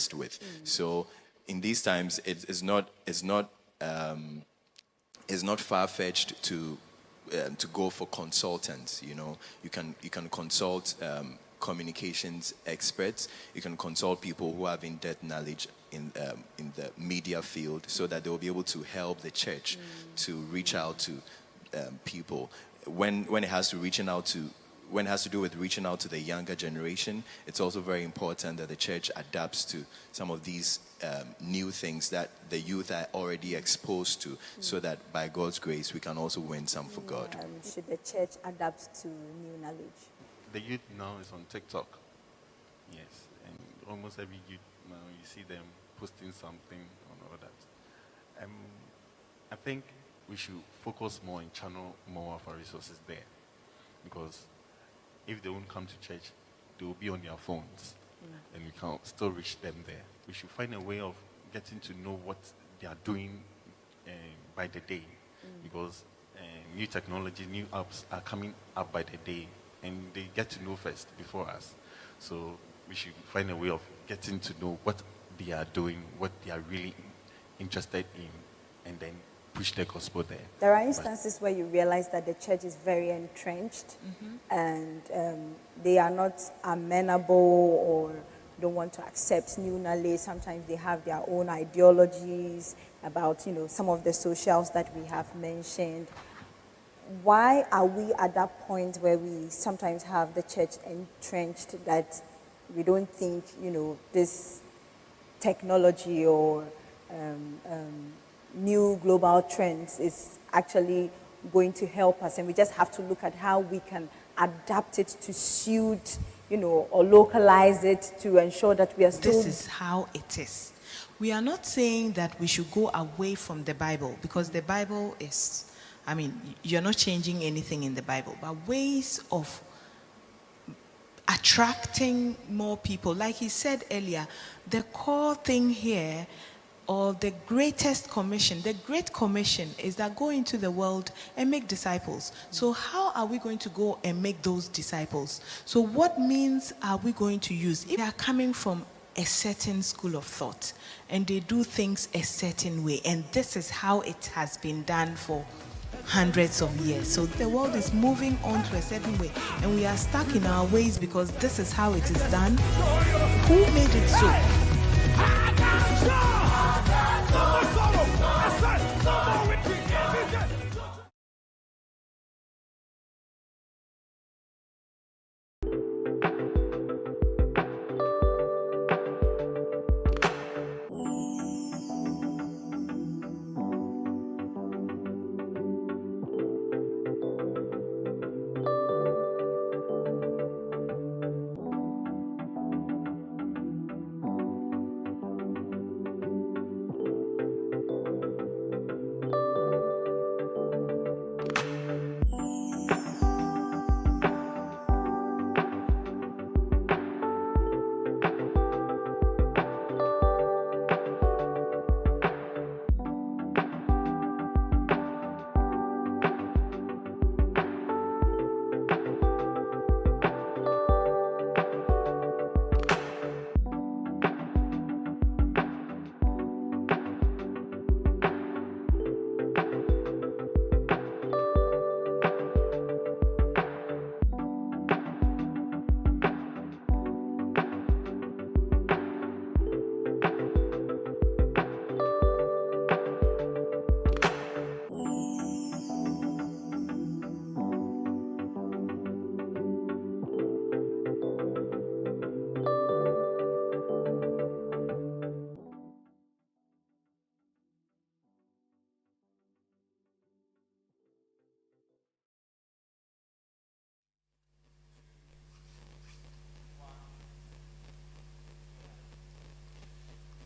impressed with. So in these times, it's not far-fetched to go for consultants. You can consult communications experts. You can consult people who have in-depth knowledge in the media field, so that they will be able to help the church to reach out to people. When it has to do with reaching out to the younger generation, it's also very important that the church adapts to some of these new things that the youth are already exposed to, so that by God's grace we can also win some for God. Should the church adapt to new knowledge? The youth now is on TikTok. Yes, and almost every youth now you see them posting something on all that. I think we should focus more and channel more of our resources there, because if they won't come to church, they will be on their phones, and we can still reach them there. We should find a way of getting to know what they are doing by the day, because new technology, new apps are coming up by the day, and they get to know first before us. So we should find a way of getting to know what they are doing, what they are really interested in, and then push the gospel there. There are instances where you realize that the church is very entrenched, and they are not amenable or don't want to accept new knowledge. Sometimes they have their own ideologies about, some of the socials that we have mentioned. Why are we at that point where we sometimes have the church entrenched, that we don't think, this technology or new global trends is actually going to help us, and we just have to look at how we can adapt it to suit, or localize it to ensure that we are still... This is how it is. We are not saying that we should go away from the Bible, because the Bible is, you're not changing anything in the Bible, but ways of attracting more people. Like he said earlier, the core thing here, or the greatest commission, the great commission, is that go into the world and make disciples. So how are we going to go and make those disciples? So what means are we going to use? If they are coming from a certain school of thought and they do things a certain way, and this is how it has been done for hundreds of years. So the world is moving on to a certain way, and we are stuck in our ways because this is how it is done. Who made it so?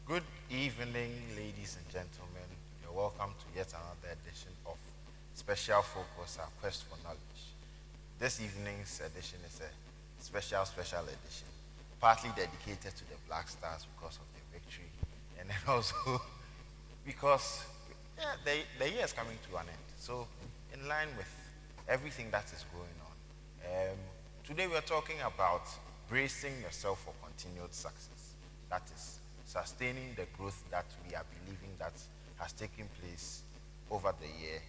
Good evening, ladies and gentlemen. You're welcome to yet another edition of Special Focus, our quest for knowledge. This evening's edition is a special edition, partly dedicated to the Black Stars because of the victory, and then also because the year is coming to an end. So, in line with everything that is going on, today we're talking about bracing yourself for continued success. That is sustaining the growth that we are believing that has taken place over the year.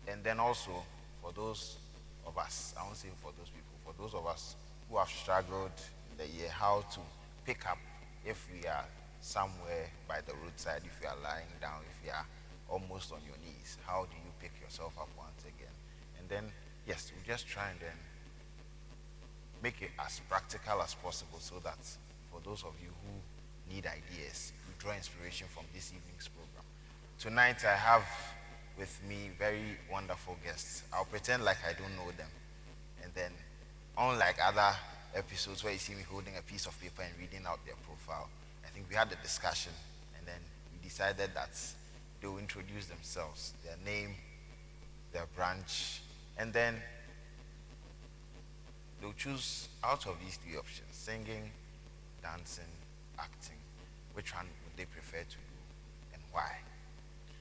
And then also for those of us, I won't say for those people, for those of us who have struggled in the year, how to pick up if we are somewhere by the roadside, if you are lying down, if you are almost on your knees, how do you pick yourself up once again? And then, yes, we just try and then make it as practical as possible so that for those of you who need ideas, you draw inspiration from this evening's program. Tonight I have with me very wonderful guests. I'll pretend like I don't know them. And then, unlike other episodes where you see me holding a piece of paper and reading out their profile, I think we had a discussion and then we decided that they will introduce themselves, their name, their branch, and then they'll choose out of these three options: singing, dancing, acting. Which one would they prefer to do and why?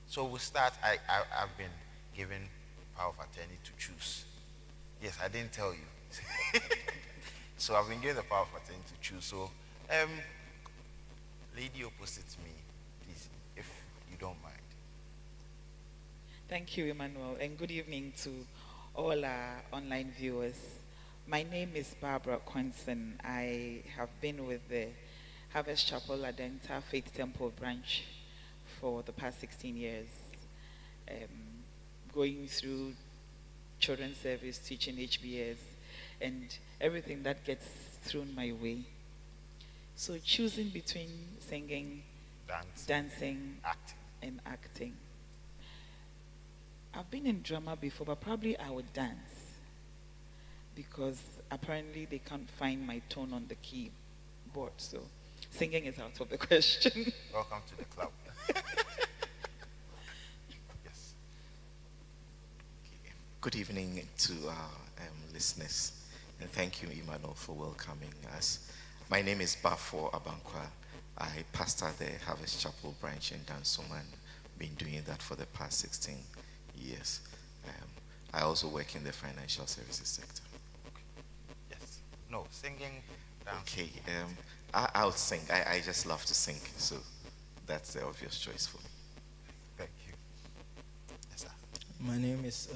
So we'll start. I've been given power of attorney to choose. Yes, I didn't tell you. So I've been given the power of attorney to choose. So, lady opposite me, please, if you don't mind. Thank you, Emmanuel, and good evening to all our online viewers. My name is Barbara Quenson. I have been with the Harvest Chapel Adenta Faith Temple branch for the past 16 years, going through children's service, teaching HBS, and everything that gets thrown my way. So choosing between singing, dancing, and acting. I've been in drama before, but probably I would dance because apparently they can't find my tone on the keyboard, so singing is out of the question. Welcome to the club. Yes. Good evening to our listeners, and thank you, Emmanuel, for welcoming us. My name is Bafo Abankwa. I pastor the Harvest Chapel branch in Dansoman. Been doing that for the past 16 years. I also work in the financial services sector. Yes. No, singing, dancing. Okay. I'll sing. I just love to sing, so that's the obvious choice for me. Thank you. Yes, sir. My name is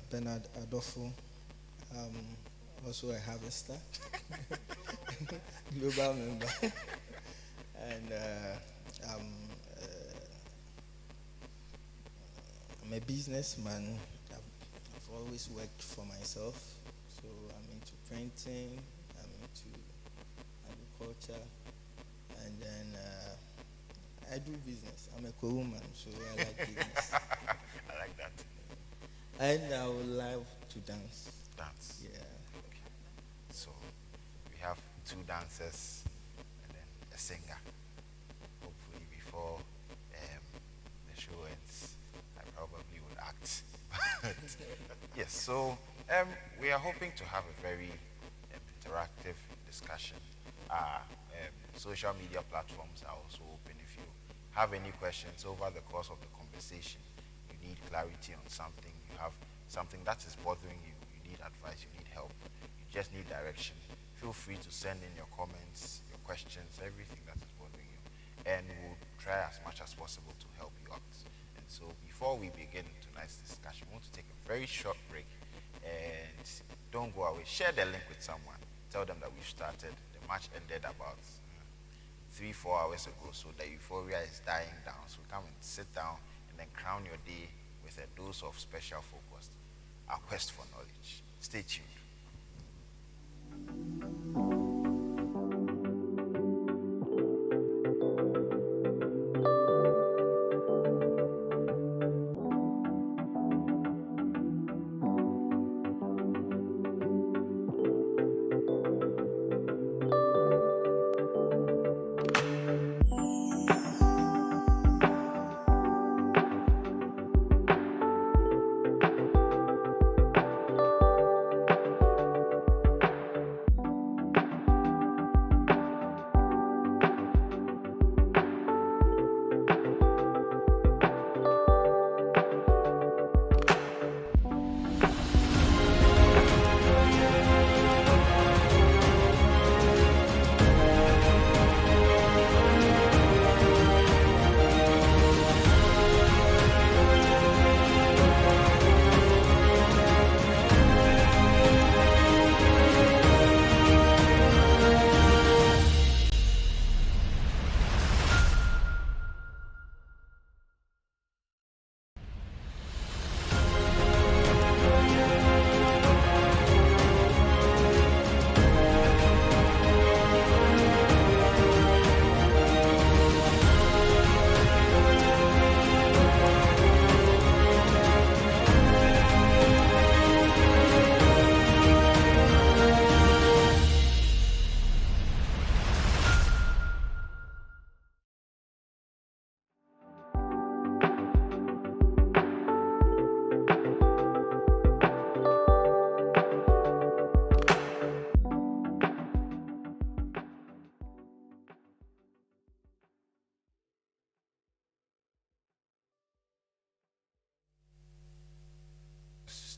Bernard Adolfo. Also a harvester, global member, and I'm a businessman. I've always worked for myself, so I'm into printing, I'm into agriculture, and then I do business. I'm a co-woman, so I like business. I like that. And I would love to dance. Dance. Yeah. Okay. So we have two dancers and then a singer. Hopefully before the show ends, I probably would act. Yes, so we are hoping to have a very interactive discussion. Social media platforms are also open. If you have any questions over the course of the conversation, you need clarity on something, you have something that is bothering you, you need advice, you need help, you just need direction, feel free to send in your comments, your questions, everything that is bothering you, and we'll try as much as possible to help you out. And so before we begin tonight's discussion, we want to take a very short break, and don't go away. Share the link with someone. Tell them that we've started. The match ended about 3-4 hours ago, so the euphoria is dying down. So come and sit down and then crown your day with a dose of special focus, our quest for knowledge. Stay tuned.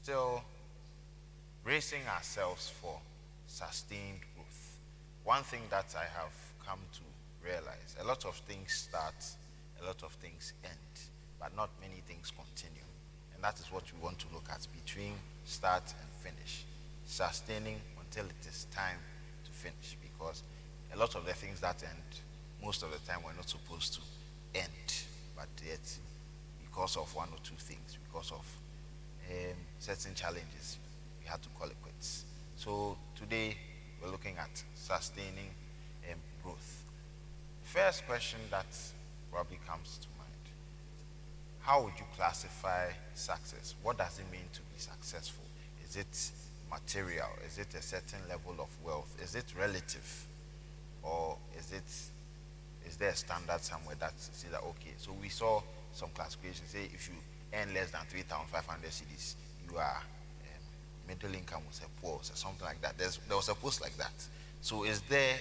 still bracing ourselves for sustained growth. One thing that I have come to realize, a lot of things start, a lot of things end, but not many things continue. And that is what we want to look at between start and finish. Sustaining until it is time to finish, because a lot of the things that end, most of the time, we're not supposed to end, but yet, because of one or two things, because of certain challenges, we had to call it quits. So today we're looking at sustaining growth. First question that probably comes to mind: how would you classify success? What does it mean to be successful? Is it material? Is it a certain level of wealth? Is it relative? Or is there a standard somewhere that says that, okay, so we saw some classifications say if you earn less than 3,500 cedis, you are middle income, was a poor, or something like that. There was a post like that. So is there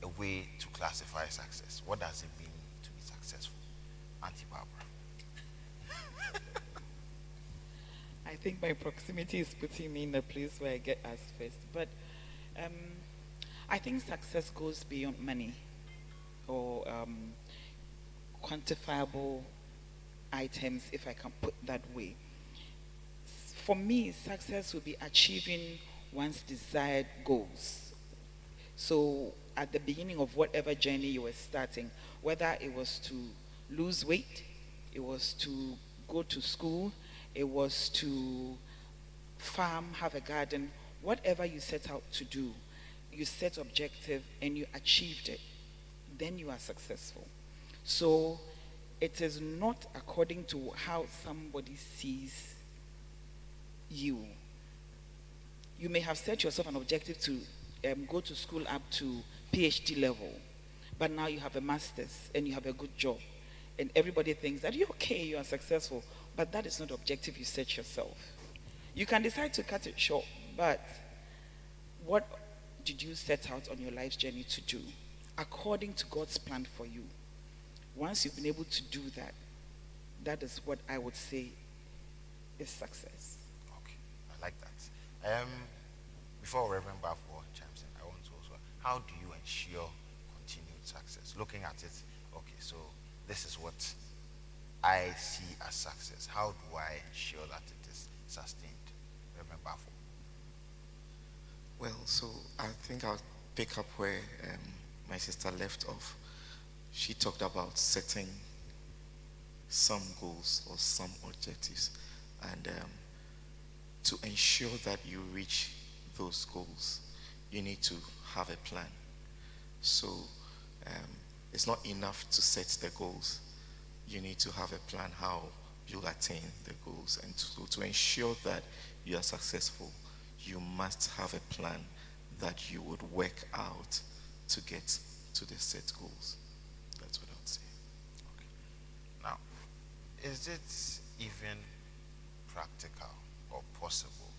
a way to classify success? What does it mean to be successful? Auntie Barbara. I think my proximity is putting me in a place where I get asked first. But I think success goes beyond money or quantifiable items, if I can put that way. For me, success will be achieving one's desired goals. So at the beginning of whatever journey you were starting, whether it was to lose weight, it was to go to school, it was to farm, have a garden, whatever you set out to do, you set objective and you achieved it, then you are successful. So it is not according to how somebody sees you. You may have set yourself an objective to go to school up to PhD level, but now you have a master's and you have a good job, and everybody thinks that you're okay, you are successful, but that is not the objective you set yourself. You can decide to cut it short, but what did you set out on your life's journey to do according to God's plan for you? Once you've been able to do that, that is what I would say is success. Okay, I like that. Before Reverend Bafo chimes in, I want to also, how do you ensure continued success? Looking at it, okay, so this is what I see as success. How do I ensure that it is sustained? Reverend Bafo. Well, so I think I'll pick up where my sister left off. She talked about setting some goals or some objectives, and to ensure that you reach those goals, you need to have a plan. So it's not enough to set the goals. You need to have a plan how you'll attain the goals, and to ensure that you are successful, you must have a plan that you would work out to get to the set goals. That's what I would say. Okay. Now, is it even practical or possible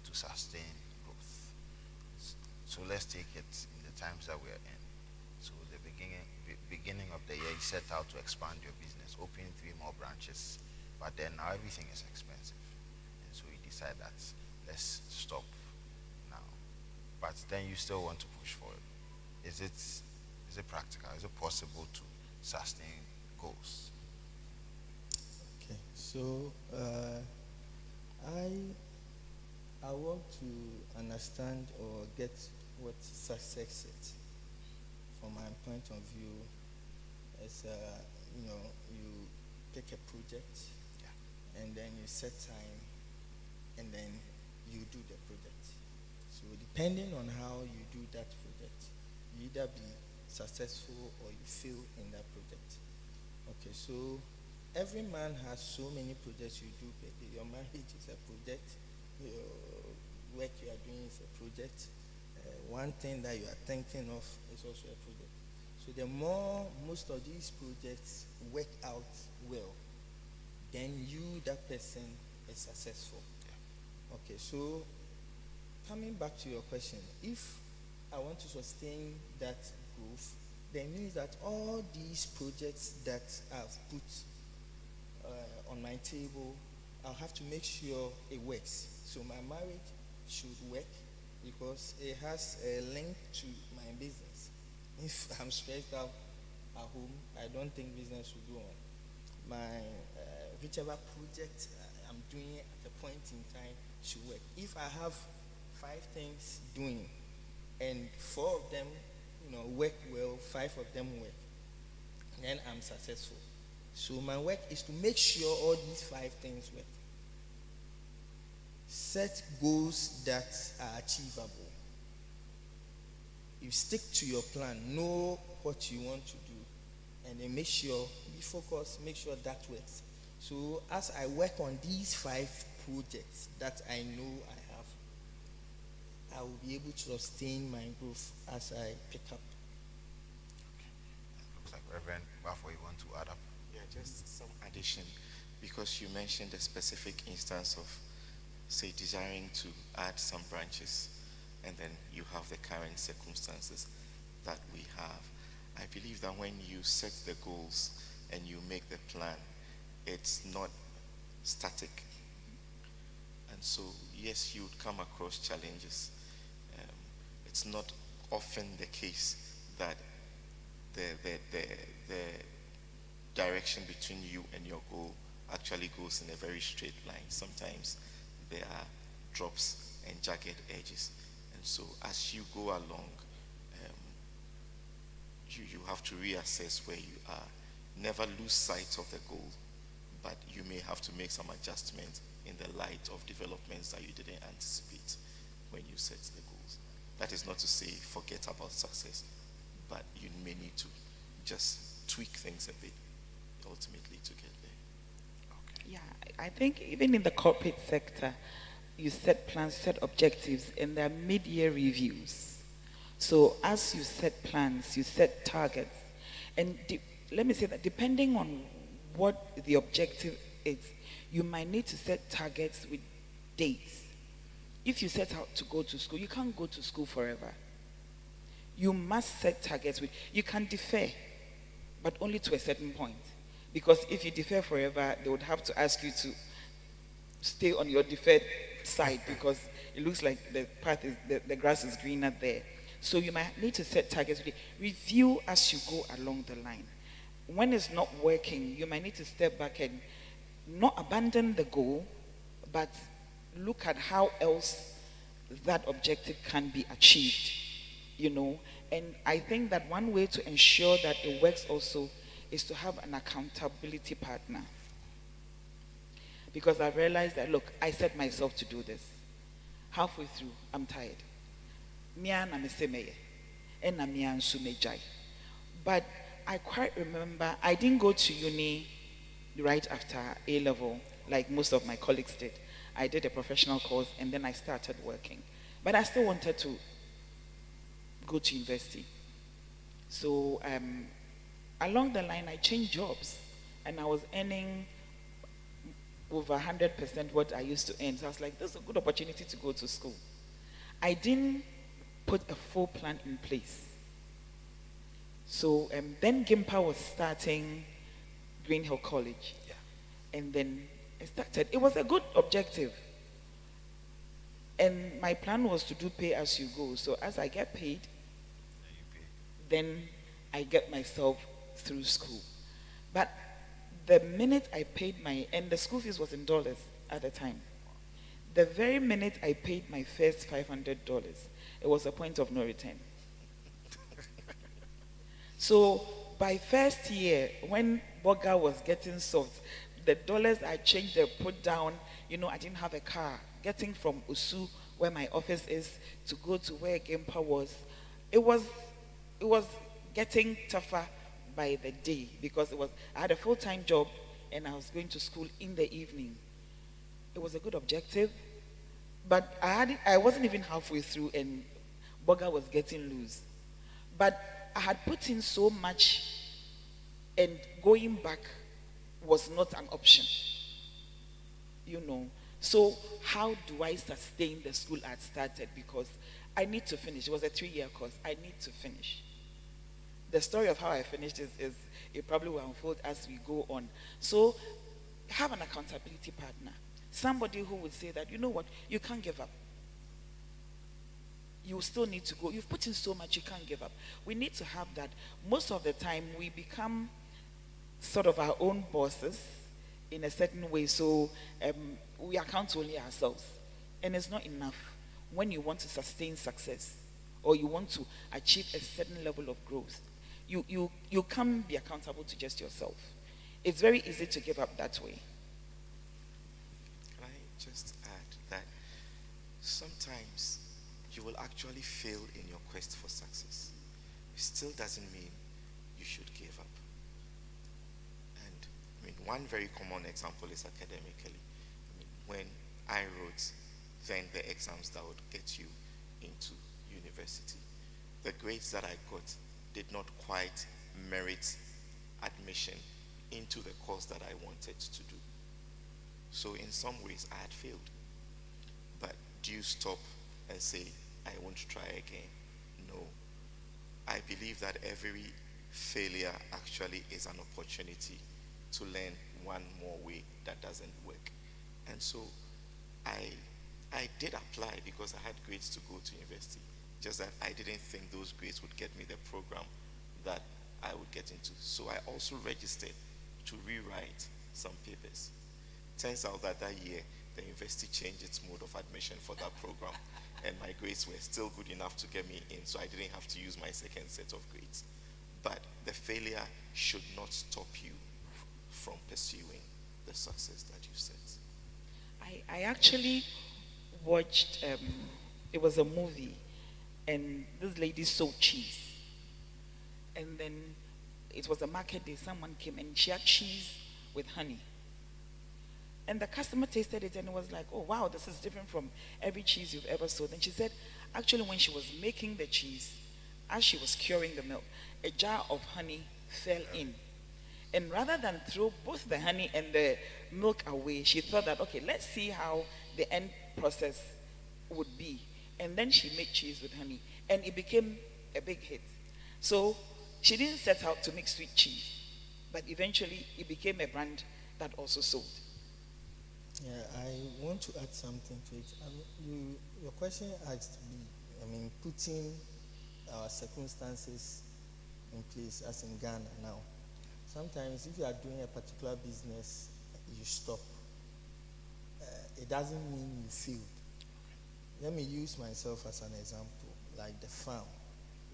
to sustain growth? So let's take it in the times that we are in. So the beginning of the year, you set out to expand your business, open 3 more branches, but then now everything is expensive, and so you decide that let's stop now. But then you still want to push forward. Is it practical? Is it possible to sustain goals? Okay, so I want to understand or get what success is. From my point of view, as you pick a project, and then you set time, and then you do the project. So depending on how you do that project, you either be successful or you fail in that project. Okay, so every man has so many projects you do. Your marriage is a project. Your work you are doing is a project. One thing that you are thinking of is also a project. So the more most of these projects work out well, then you, that person, is successful. Okay, so coming back to your question, if I want to sustain that growth, then it means that all these projects that I've put on my table I'll have to make sure it works. So my marriage should work because it has a link to my business. If I'm stressed out at home, I don't think business will go on. My whichever project I'm doing at a point in time should work. If I have 5 things doing and 4 of them, work well, 5 of them work, then I'm successful. So my work is to make sure all these 5 things work. Set goals that are achievable. You stick to your plan, know what you want to do, and then make sure, be focused, make sure that works. So as I work on these 5 projects that I know I have, I will be able to sustain my growth as I pick up. Looks like Reverend Bafo, you want to add up? Yeah, just some addition, because you mentioned a specific instance of, say, desiring to add some branches, and then you have the current circumstances that we have. I believe that when you set the goals and you make the plan, it's not static. And so, yes, you would come across challenges. It's not often the case that the direction between you and your goal actually goes in a very straight line. Sometimes there are drops and jagged edges. And so as you go along, you have to reassess where you are. Never lose sight of the goal, but you may have to make some adjustments in the light of developments that you didn't anticipate when you set the goals. That is not to say forget about success, but you may need to just tweak things a bit ultimately to get there. Okay. Yeah, I think even in the corporate sector, you set plans, set objectives, and there are mid-year reviews. So as you set plans, you set targets, and let me say that depending on what the objective is, you might need to set targets with dates. If you set out to go to school, you can't go to school forever. You must set targets you can defer, but only to a certain point. Because if you defer forever, they would have to ask you to stay on your deferred side because it looks like the path is, the grass is greener there. So you might need to set targets. Review as you go along the line. When it's not working, you might need to step back and not abandon the goal, but look at how else that objective can be achieved, And I think that one way to ensure that it works also is to have an accountability partner. Because I realized that, look, I set myself to do this. Halfway through, I'm tired. But I quite remember, I didn't go to uni right after A-level, like most of my colleagues did. I did a professional course, and then I started working. But I still wanted to go to university. So along the line, I changed jobs, and I was earning over 100% what I used to earn. So I was like, this is a good opportunity to go to school. I didn't put a full plan in place. So then GIMPA was starting Green Hill College. Yeah. And then I started. It was a good objective. And my plan was to do pay as you go. So as I get paid, then I get myself through school. But the minute I paid and the school fees was in dollars at the time. The very minute I paid my first $500, it was a point of no return. So by first year, when Boga was getting soft, the dollars I changed, they put down, I didn't have a car. Getting from Usu, where my office is, to go to where GIMPA was, it was getting tougher by the day because I had a full-time job and I was going to school in the evening. It was a good objective, but I wasn't even halfway through and Boga was getting loose. But I had put in so much and going back was not an option. So how do I sustain the school I had started? Because I need to finish. It was a 3-year course. I need to finish. The story of how I finished is it probably will unfold as we go on. So have an accountability partner. Somebody who would say that, you know what, you can't give up. You still need to go. You've put in so much, you can't give up. We need to have that. Most of the time, we become sort of our own bosses in a certain way. So we account only ourselves. And it's not enough when you want to sustain success or you want to achieve a certain level of growth. You can't be accountable to just yourself. It's very easy to give up that way. Can I just add that sometimes you will actually fail in your quest for success? It still doesn't mean you should give up. And I mean, one very common example is academically. I mean, when I wrote then the exams that would get you into university, the grades that I got did not quite merit admission into the course that I wanted to do. So in some ways I had failed. But do you stop and say, I won't try again? No. I believe that every failure actually is an opportunity to learn one more way that doesn't work. And so I did apply because I had grades to go to university, just that I didn't think those grades would get me the program that I would get into. So I also registered to rewrite some papers. Turns out that year, the university changed its mode of admission for that program, and my grades were still good enough to get me in, so I didn't have to use my second set of grades. But the failure should not stop you from pursuing the success that you set. I actually watched, it was a movie, and this lady sold cheese. And then it was a market day, someone came and she had cheese with honey. And the customer tasted it and was like, oh wow, this is different from every cheese you've ever sold. And she said, actually when she was making the cheese, as she was curing the milk, a jar of honey fell in. And rather than throw both the honey and the milk away, she thought that, okay, let's see how the end process would be. And then she made cheese with honey. And it became a big hit. So she didn't set out to make sweet cheese. But eventually, it became a brand that also sold. Yeah, I want to add something to it. Your question asked me, putting our circumstances in place, as in Ghana now. Sometimes if you are doing a particular business, you stop. It doesn't mean you failed. Let me use myself as an example, like the farm.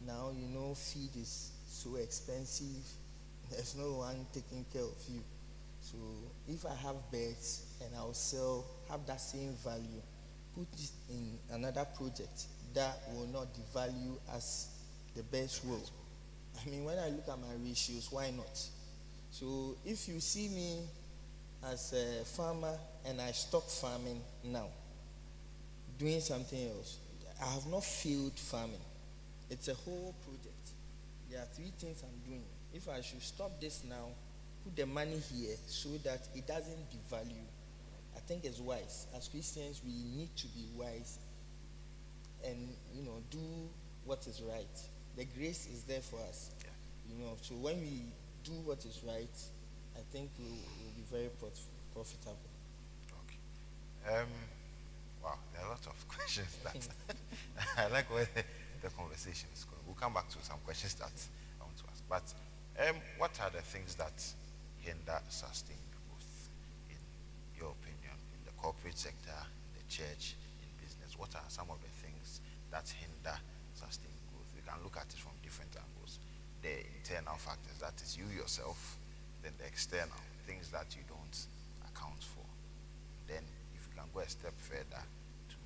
Now, feed is so expensive. There's no one taking care of you. So if I have birds and I'll have that same value, put it in another project that will not devalue as the birds will. When I look at my ratios, why not? So if you see me as a farmer and I stop farming now, doing something else, I have not failed farming. It's a whole project. There are 3 things I'm doing. If I should stop this now, put the money here so that it doesn't devalue, I think it's wise. As Christians, we need to be wise and do what is right. The grace is there for us. So when we do what is right, I think we'll be very profitable. Okay. Wow, there are a lot of questions that I like where the conversation is going. We'll come back to some questions that I want to ask. But what are the things that hinder sustained growth, in your opinion, in the corporate sector, in the church, in business? What are some of the things that hinder sustained growth? We can look at it from different angles. The internal factors, that is you yourself, then the external, things that you don't account for. Then if you can go a step further to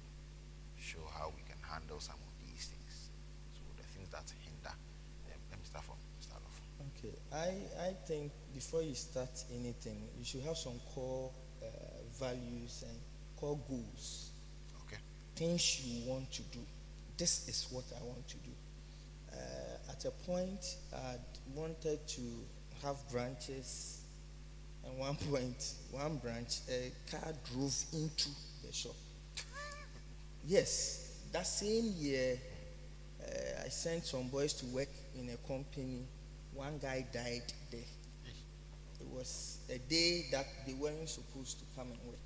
show how we can handle some of these things. So the things that hinder them. Let me start off. Okay, I think before you start anything, you should have some core values and core goals. Okay. Things you want to do. This is what I want to do. At a point, I wanted to have branches, and one branch, a car drove into the shop. Yes, that same year, I sent some boys to work in a company. One guy died there. it was a day that they weren't supposed to come and work.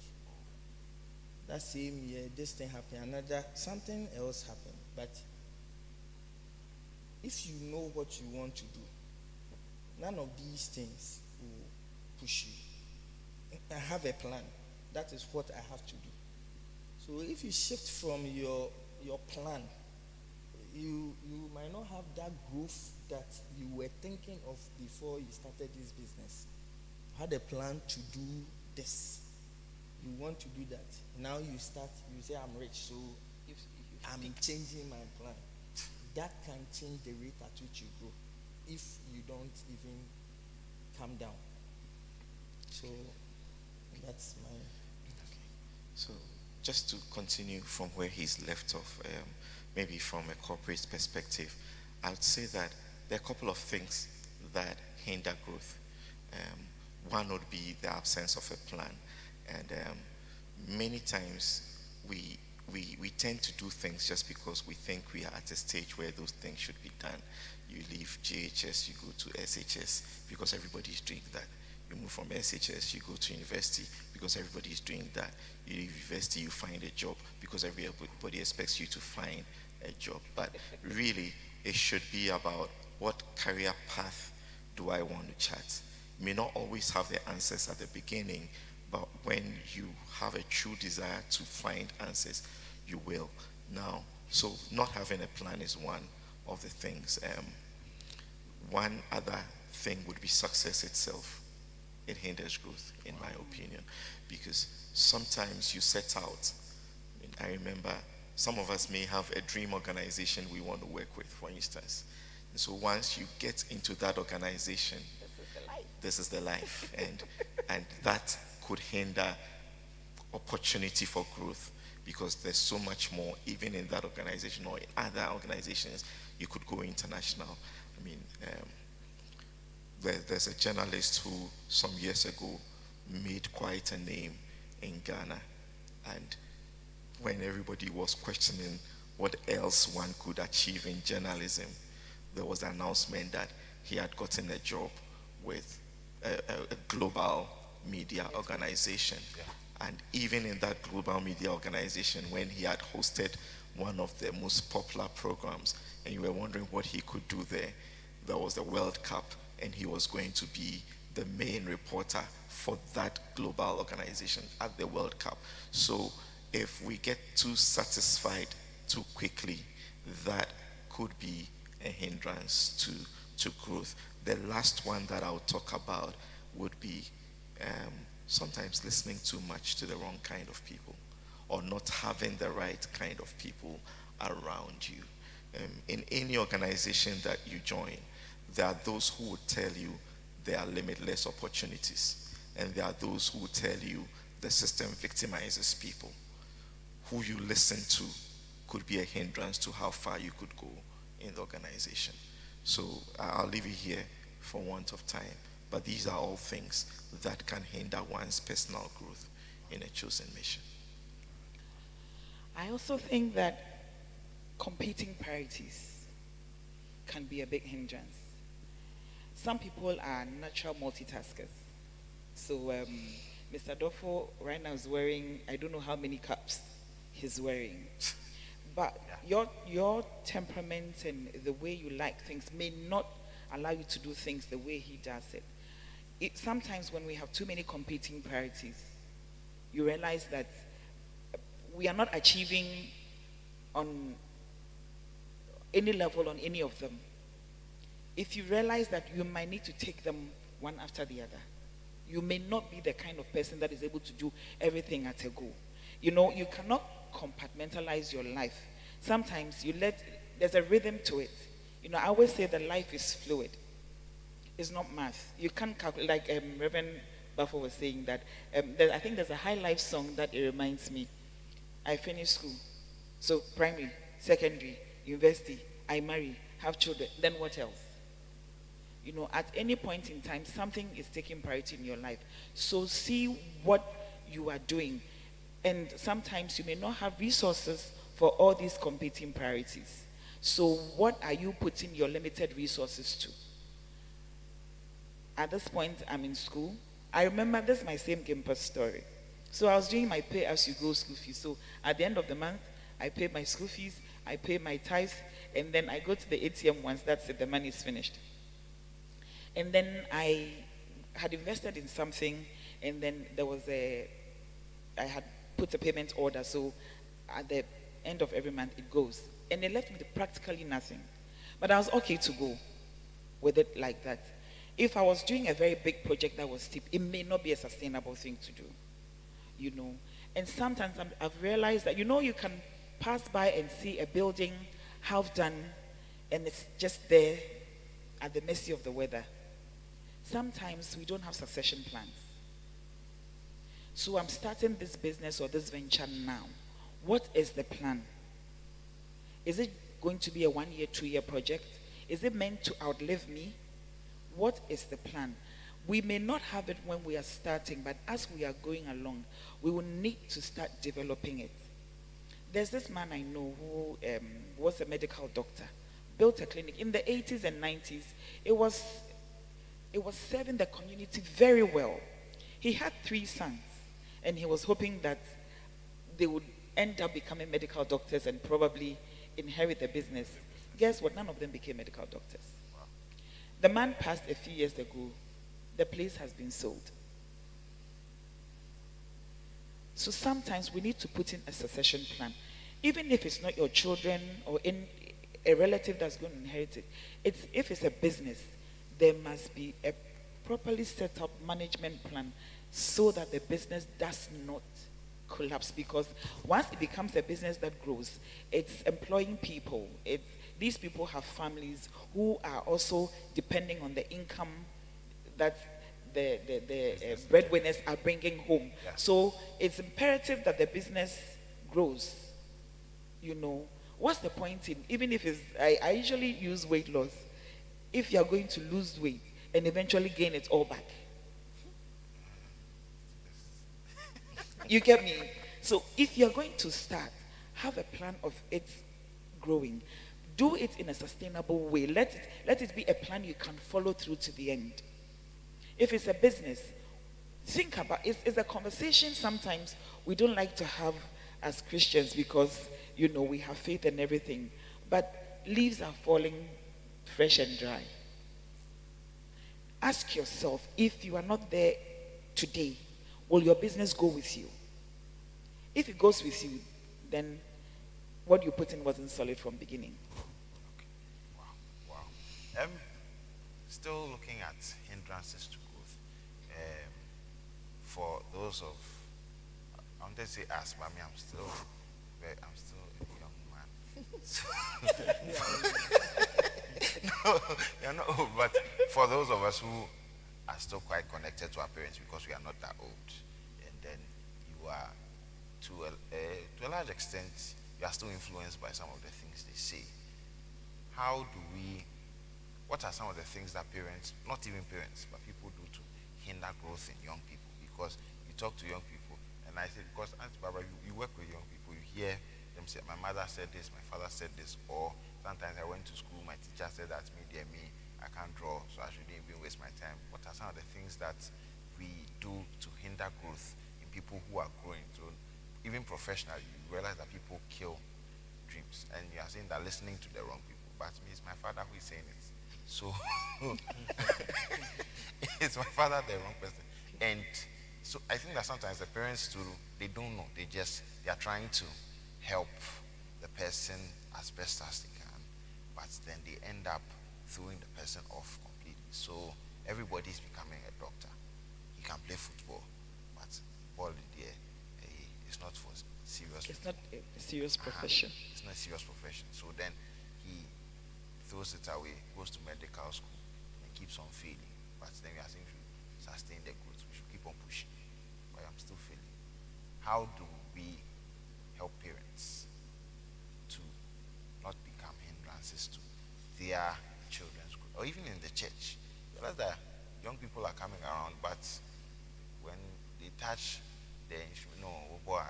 That same year, this thing happened. Something else happened. But if you know what you want to do, none of these things will push you. I have a plan. That is what I have to do. So if you shift from your plan, you might not have that growth that you were thinking of before you started this business. You had a plan to do this. You want to do that. Now you say I'm rich, so I'm changing my plan. That can change the rate at which you grow if you don't even come down. So that's my... Okay. So just to continue from where he's left off, maybe from a corporate perspective, I would say that there are a couple of things that hinder growth. One would be the absence of a plan. And many times we tend to do things just because we think we are at a stage where those things should be done. You leave JHS, you go to SHS because everybody is doing that. You move from SHS, you go to university because everybody is doing that. You leave university, you find a job because everybody expects you to find a job. But really, it should be about what career path do I want to chart. You may not always have the answers at the beginning, but when you have a true desire to find answers, you will. Now, so not having a plan is one of the things. One other thing would be success itself. It hinders growth, in my opinion, because sometimes you set out. I remember some of us may have a dream organization we want to work with, for instance. And so once you get into that organization, this is the life. And that could hinder opportunity for growth because there's so much more, even in that organization or in other organizations. You could go international. I mean, there's a journalist who some years ago made quite a name in Ghana, and when everybody was questioning what else one could achieve in journalism, there was an announcement that he had gotten a job with a global media organization. And even in that global media organization, when he had hosted one of the most popular programs, and you were wondering what he could do there was the World Cup, and he was going to be the main reporter for that global organization at the World Cup. So if we get too satisfied too quickly, that could be a hindrance to growth. The last one that I'll talk about would be sometimes listening too much to the wrong kind of people or not having the right kind of people around you. In any organization that you join, there are those who will tell you there are limitless opportunities, and there are those who will tell you the system victimizes people. Who you listen to could be a hindrance to how far you could go in the organization. So I'll leave it here for want of time, but these are all things that can hinder one's personal growth in a chosen mission. I also think that competing priorities can be a big hindrance. Some people are natural multitaskers. So Mr. Dofo right now is wearing, I don't know how many caps he's wearing. But your temperament and the way you like things may not allow you to do things the way he does it. Sometimes when we have too many competing priorities, you realize that we are not achieving on any level on any of them. If you realize that you might need to take them one after the other, you may not be the kind of person that is able to do everything at a go. You know, you cannot compartmentalize your life. Sometimes there's a rhythm to it. You know, I always say that life is fluid. It's not math. You can't calculate, like Reverend Buffo was saying that, I think there's a high life song that it reminds me. I finished school. So primary, secondary, university, I marry, have children, then what else? You know, at any point in time, something is taking priority in your life. So see what you are doing. And sometimes you may not have resources for all these competing priorities. So what are you putting your limited resources to? At this point, I'm in school. I remember this is my same campus story. So I was doing my pay as you go school fees. So at the end of the month, I pay my school fees, I pay my tithes, and then I go to the ATM once that's it, the money is finished. And then I had invested in something, and then I had put a payment order. So at the end of every month, it goes. And they left me with practically nothing. But I was okay to go with it like that. If I was doing a very big project that was steep, it may not be a sustainable thing to do, you know. And sometimes I've realized that, you can pass by and see a building half done, and it's just there at the mercy of the weather. Sometimes we don't have succession plans. So I'm starting this business or this venture now. What is the plan? Is it going to be a 1 year, 2 year project? Is it meant to outlive me? What is the plan? We may not have it when we are starting, but as we are going along, we will need to start developing it. There's this man I know who was a medical doctor, built a clinic in the 80s and 90s. It was serving the community very well. He had 3 sons, and he was hoping that they would end up becoming medical doctors and probably inherit the business. Guess what? None of them became medical doctors. The man passed a few years ago. The place has been sold. So sometimes we need to put in a succession plan. Even if it's not your children or in a relative that's going to inherit it, if it's a business, there must be a properly set up management plan so that the business does not collapse. Because once it becomes a business that grows, it's employing people. These people have families who are also depending on the income that the breadwinners are bringing home. Yeah. So it's imperative that the business grows. What's the point in, even if I usually use weight loss. If you're going to lose weight and eventually gain it all back. You get me? So if you're going to start, have a plan of it growing. Do it in a sustainable way. Let it be a plan you can follow through to the end. If it's a business, think about it. It's a conversation sometimes we don't like to have as Christians because, we have faith and everything. But leaves are falling fresh and dry. Ask yourself, if you are not there today, will your business go with you? If it goes with you, then what you put in wasn't solid from beginning. Wow. Still looking at hindrances to growth. For those of, I want to say us, but I'm still a young man. So, no, you're not old, but for those of us who are still quite connected to our parents because we are not that old, and then you are, to a large extent, you are still influenced by some of the things they say. What are some of the things that parents, not even parents, but people do to hinder growth in young people? Because you talk to young people, and I say, because Auntie Barbara, you work with young people, you hear them say, my mother said this, my father said this, or sometimes I went to school, my teacher said that I can't draw, so I shouldn't even waste my time. What are some of the things that we do to hinder growth in people who are growing? So even professionally, you realize that people kill dreams, and you are saying that listening to the wrong people. But me, it's my father who is saying it. So it's my father, the wrong person. And so I think that sometimes the parents too, they don't know. They are trying to help the person as best as they can, but then they end up throwing the person off completely. So everybody's becoming a doctor. He can play football, but ball in the air, it's not for serious. It's not a serious profession. It's not a serious profession. So then he throws it away, goes to medical school, and keeps on failing. But then we are saying we should sustain the growth. We should keep on pushing. But I'm still failing. How do we help parents to not become hindrances to their children's growth? Or even in the church, you realize that young people are coming around, but when they touch the instrument, no, oh boy,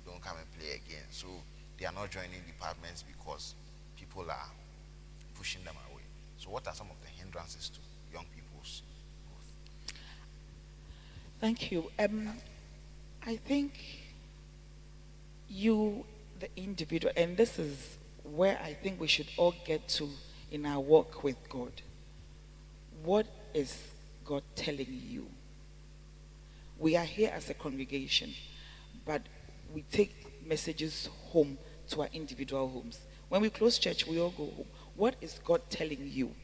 don't come and play again. So they are not joining departments because people are pushing them away. So what are some of the hindrances to young people both. Thank you. I think you, the individual, and this is where I think we should all get to in our walk with God. What is God telling you? We are here as a congregation, but we take messages home to our individual homes. When we close church, we all go home. What is God telling you?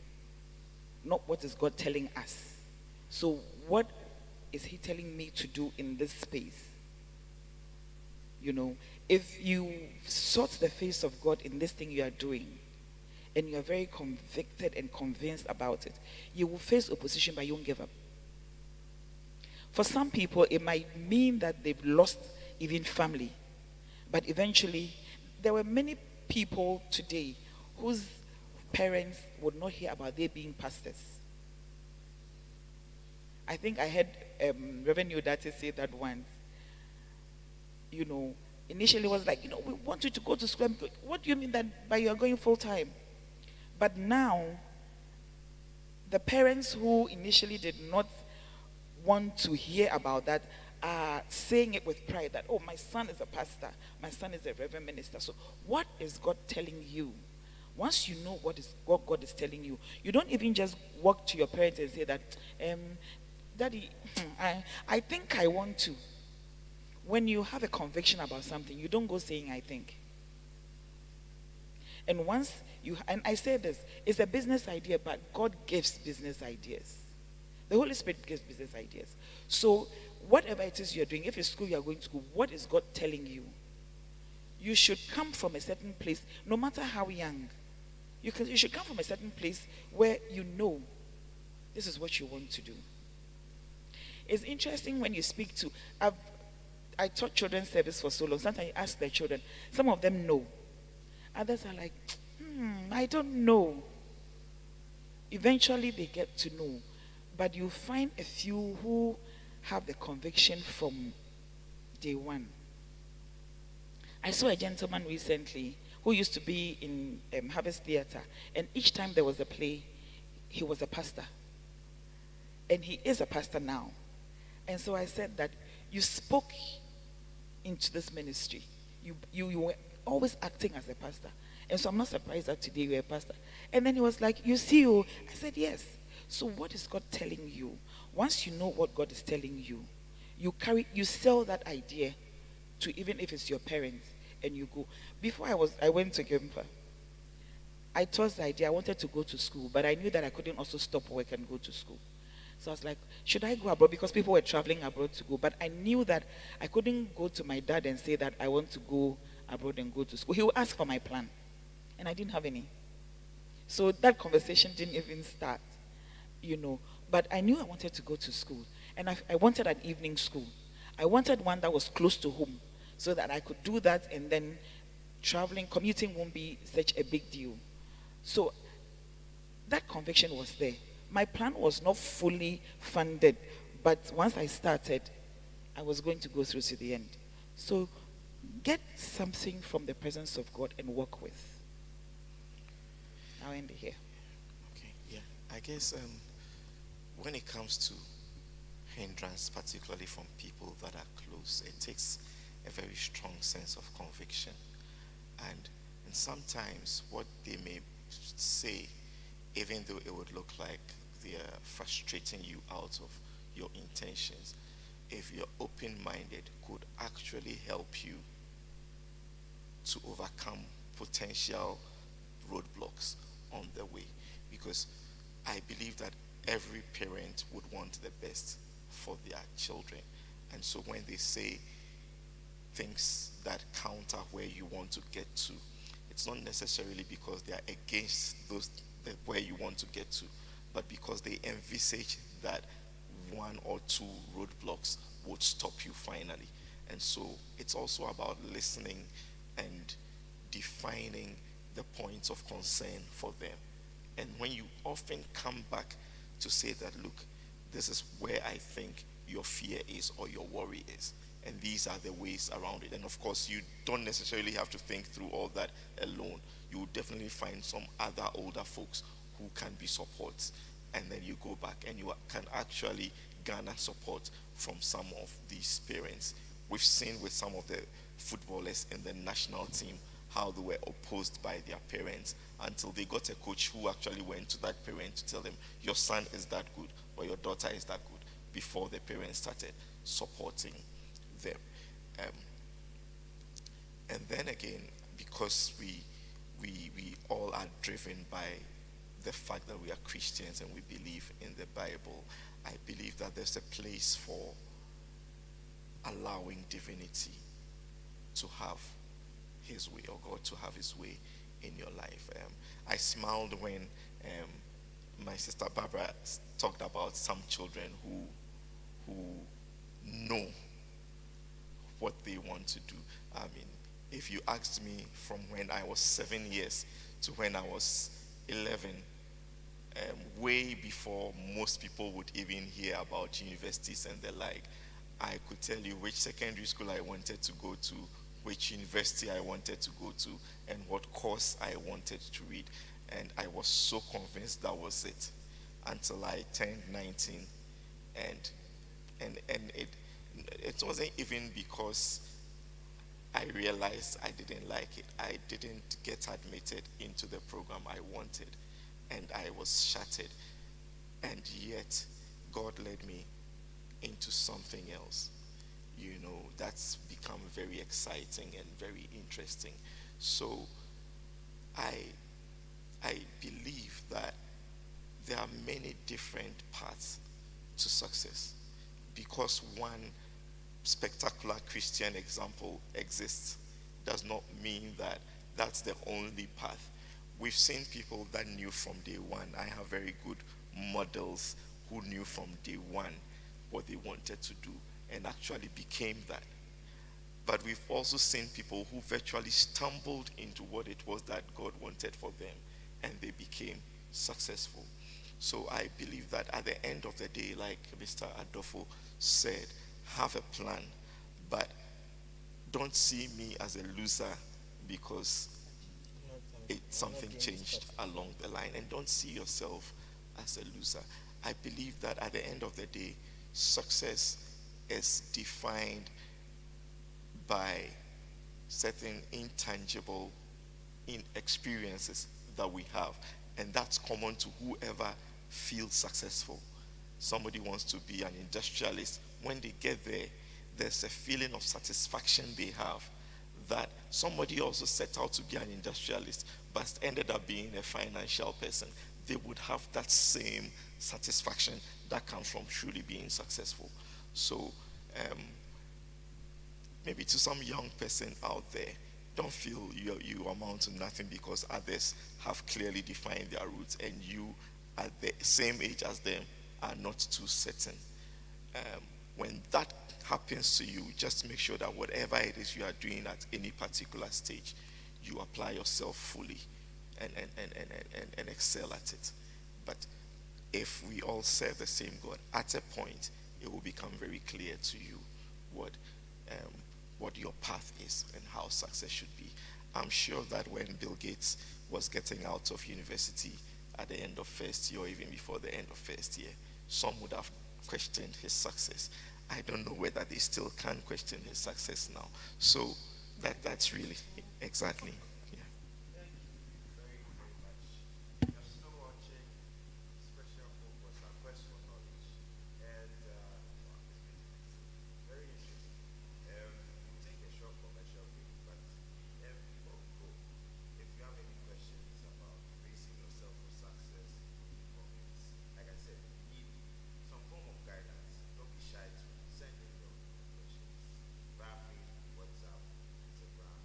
Not what is God telling us. So what is he telling me to do in this space? You know, if you sought the face of God in this thing you are doing, and you are very convicted and convinced about it, you will face opposition, but you won't give up. For some people, it might mean that they've lost even family. But eventually, there were many people today whose parents would not hear about their being pastors. I think I heard Reverend Udate say that once. You know, initially it was like, you know, we want you to go to school. What do you mean that by you are going full time? But now, the parents who initially did not want to hear about that are saying it with pride that, oh, my son is a pastor, my son is a reverend minister. So what is God telling you? Once you know what God is telling you, you don't even just walk to your parents and say that, Daddy, I think I want to. When you have a conviction about something, you don't go saying, I think. And once you, and I say this, it's a business idea, but God gives business ideas. The Holy Spirit gives business ideas. So whatever it is you're doing, if it's school, you're going to school, what is God telling you? You should come from a certain place, no matter how young. You should come from a certain place where you know this is what you want to do. It's interesting when you speak to, I taught children's service for so long. Sometimes you ask the children, some of them know. Others are like, I don't know. Eventually they get to know. But you find a few who have the conviction from day one. I saw a gentleman recently who used to be in Harvest Theatre. And each time there was a play, he was a pastor. And he is a pastor now. And so I said that you spoke into this ministry. You were always acting as a pastor. And so I'm not surprised that today you're a pastor. And then he was like, you see, I said, yes. So what is God telling you? Once you know what God is telling you, you sell that idea to, even if it's your parents, and you go. Before I went to Gimpa, I thought the idea, I wanted to go to school, but I knew that I couldn't also stop work and go to school. So I was like, should I go abroad? Because people were traveling abroad to go. But I knew that I couldn't go to my dad and say that I want to go abroad and go to school. He would ask for my plan. And I didn't have any. So that conversation didn't even start, you know. But I knew I wanted to go to school. And I wanted an evening school. I wanted one that was close to home so that I could do that, and then commuting won't be such a big deal. So that conviction was there. My plan was not fully funded, but once I started, I was going to go through to the end. So get something from the presence of God and work with. I'll end it here. Okay, yeah. I guess when it comes to hindrance, particularly from people that are close, it takes a very strong sense of conviction. And sometimes what they may say, even though it would look like they are frustrating you out of your intentions, if you're open-minded, could actually help you to overcome potential roadblocks on the way. Because I believe that every parent would want the best for their children. And so when they say things that counter where you want to get to, it's not necessarily because they are against where you want to get to, but because they envisage that one or two roadblocks would stop you finally. And so it's also about listening and defining the points of concern for them. And when you often come back to say that, look, this is where I think your fear is or your worry is, and these are the ways around it. And of course, you don't necessarily have to think through all that alone. You will definitely find some other older folks who can be support and then you go back and you can actually garner support from some of these parents. We've seen with some of the footballers in the national team how they were opposed by their parents until they got a coach who actually went to that parent to tell them, your son is that good or your daughter is that good, before the parents started supporting them. Um, and then again, because we all are driven by the fact that we are Christians and we believe in the Bible, I believe that there's a place for allowing divinity to have his way, or God to have his way in your life. I smiled when my sister Barbara talked about some children who know what they want to do. I mean, if you asked me from when I was 7 years to when I was 11, way before most people would even hear about universities and the like, I could tell you which secondary school I wanted to go to, which university I wanted to go to, and what course I wanted to read. And I was so convinced that was it until I turned 19. And it wasn't even because I realized I didn't like it. I didn't get admitted into the program I wanted, and I was shattered. And yet, God led me into something else. You know, that's become very exciting and very interesting. So, I believe that there are many different paths to success, because one spectacular Christian example exists does not mean that that's the only path. We've seen people that knew from day one. I have very good models who knew from day one what they wanted to do and actually became that. But we've also seen people who virtually stumbled into what it was that God wanted for them, and they became successful. So I believe that at the end of the day, like Mr. Adolfo said, have a plan, but don't see me as a loser because something changed along the line, and don't see yourself as a loser. I believe that at the end of the day, success is defined by certain intangible experiences that we have, and that's common to whoever feels successful. Somebody wants to be an industrialist. When they get there, there's a feeling of satisfaction they have that somebody also set out to be an industrialist but ended up being a financial person. They would have that same satisfaction that comes from truly being successful. So maybe to some young person out there, don't feel you amount to nothing because others have clearly defined their roots and you at the same age as them are not too certain. When that happens to you, just make sure that whatever it is you are doing at any particular stage, you apply yourself fully and excel at it. But if we all serve the same God, at a point, it will become very clear to you what your path is and how success should be. I'm sure that when Bill Gates was getting out of university at the end of first year or even before the end of first year, some would have questioned his success. I don't know whether they still can question his success now. So that's really exactly. Yeah. Thank you very, very much. You're still watching Special Focus, our quest for knowledge. And wow, it's very interesting. We'll take a short commercial break, but before we go, if you have any questions about bracing yourself for success, comments, like I said, you need some form of guidance. Don't be shy to send in your questions via Facebook, WhatsApp, Instagram,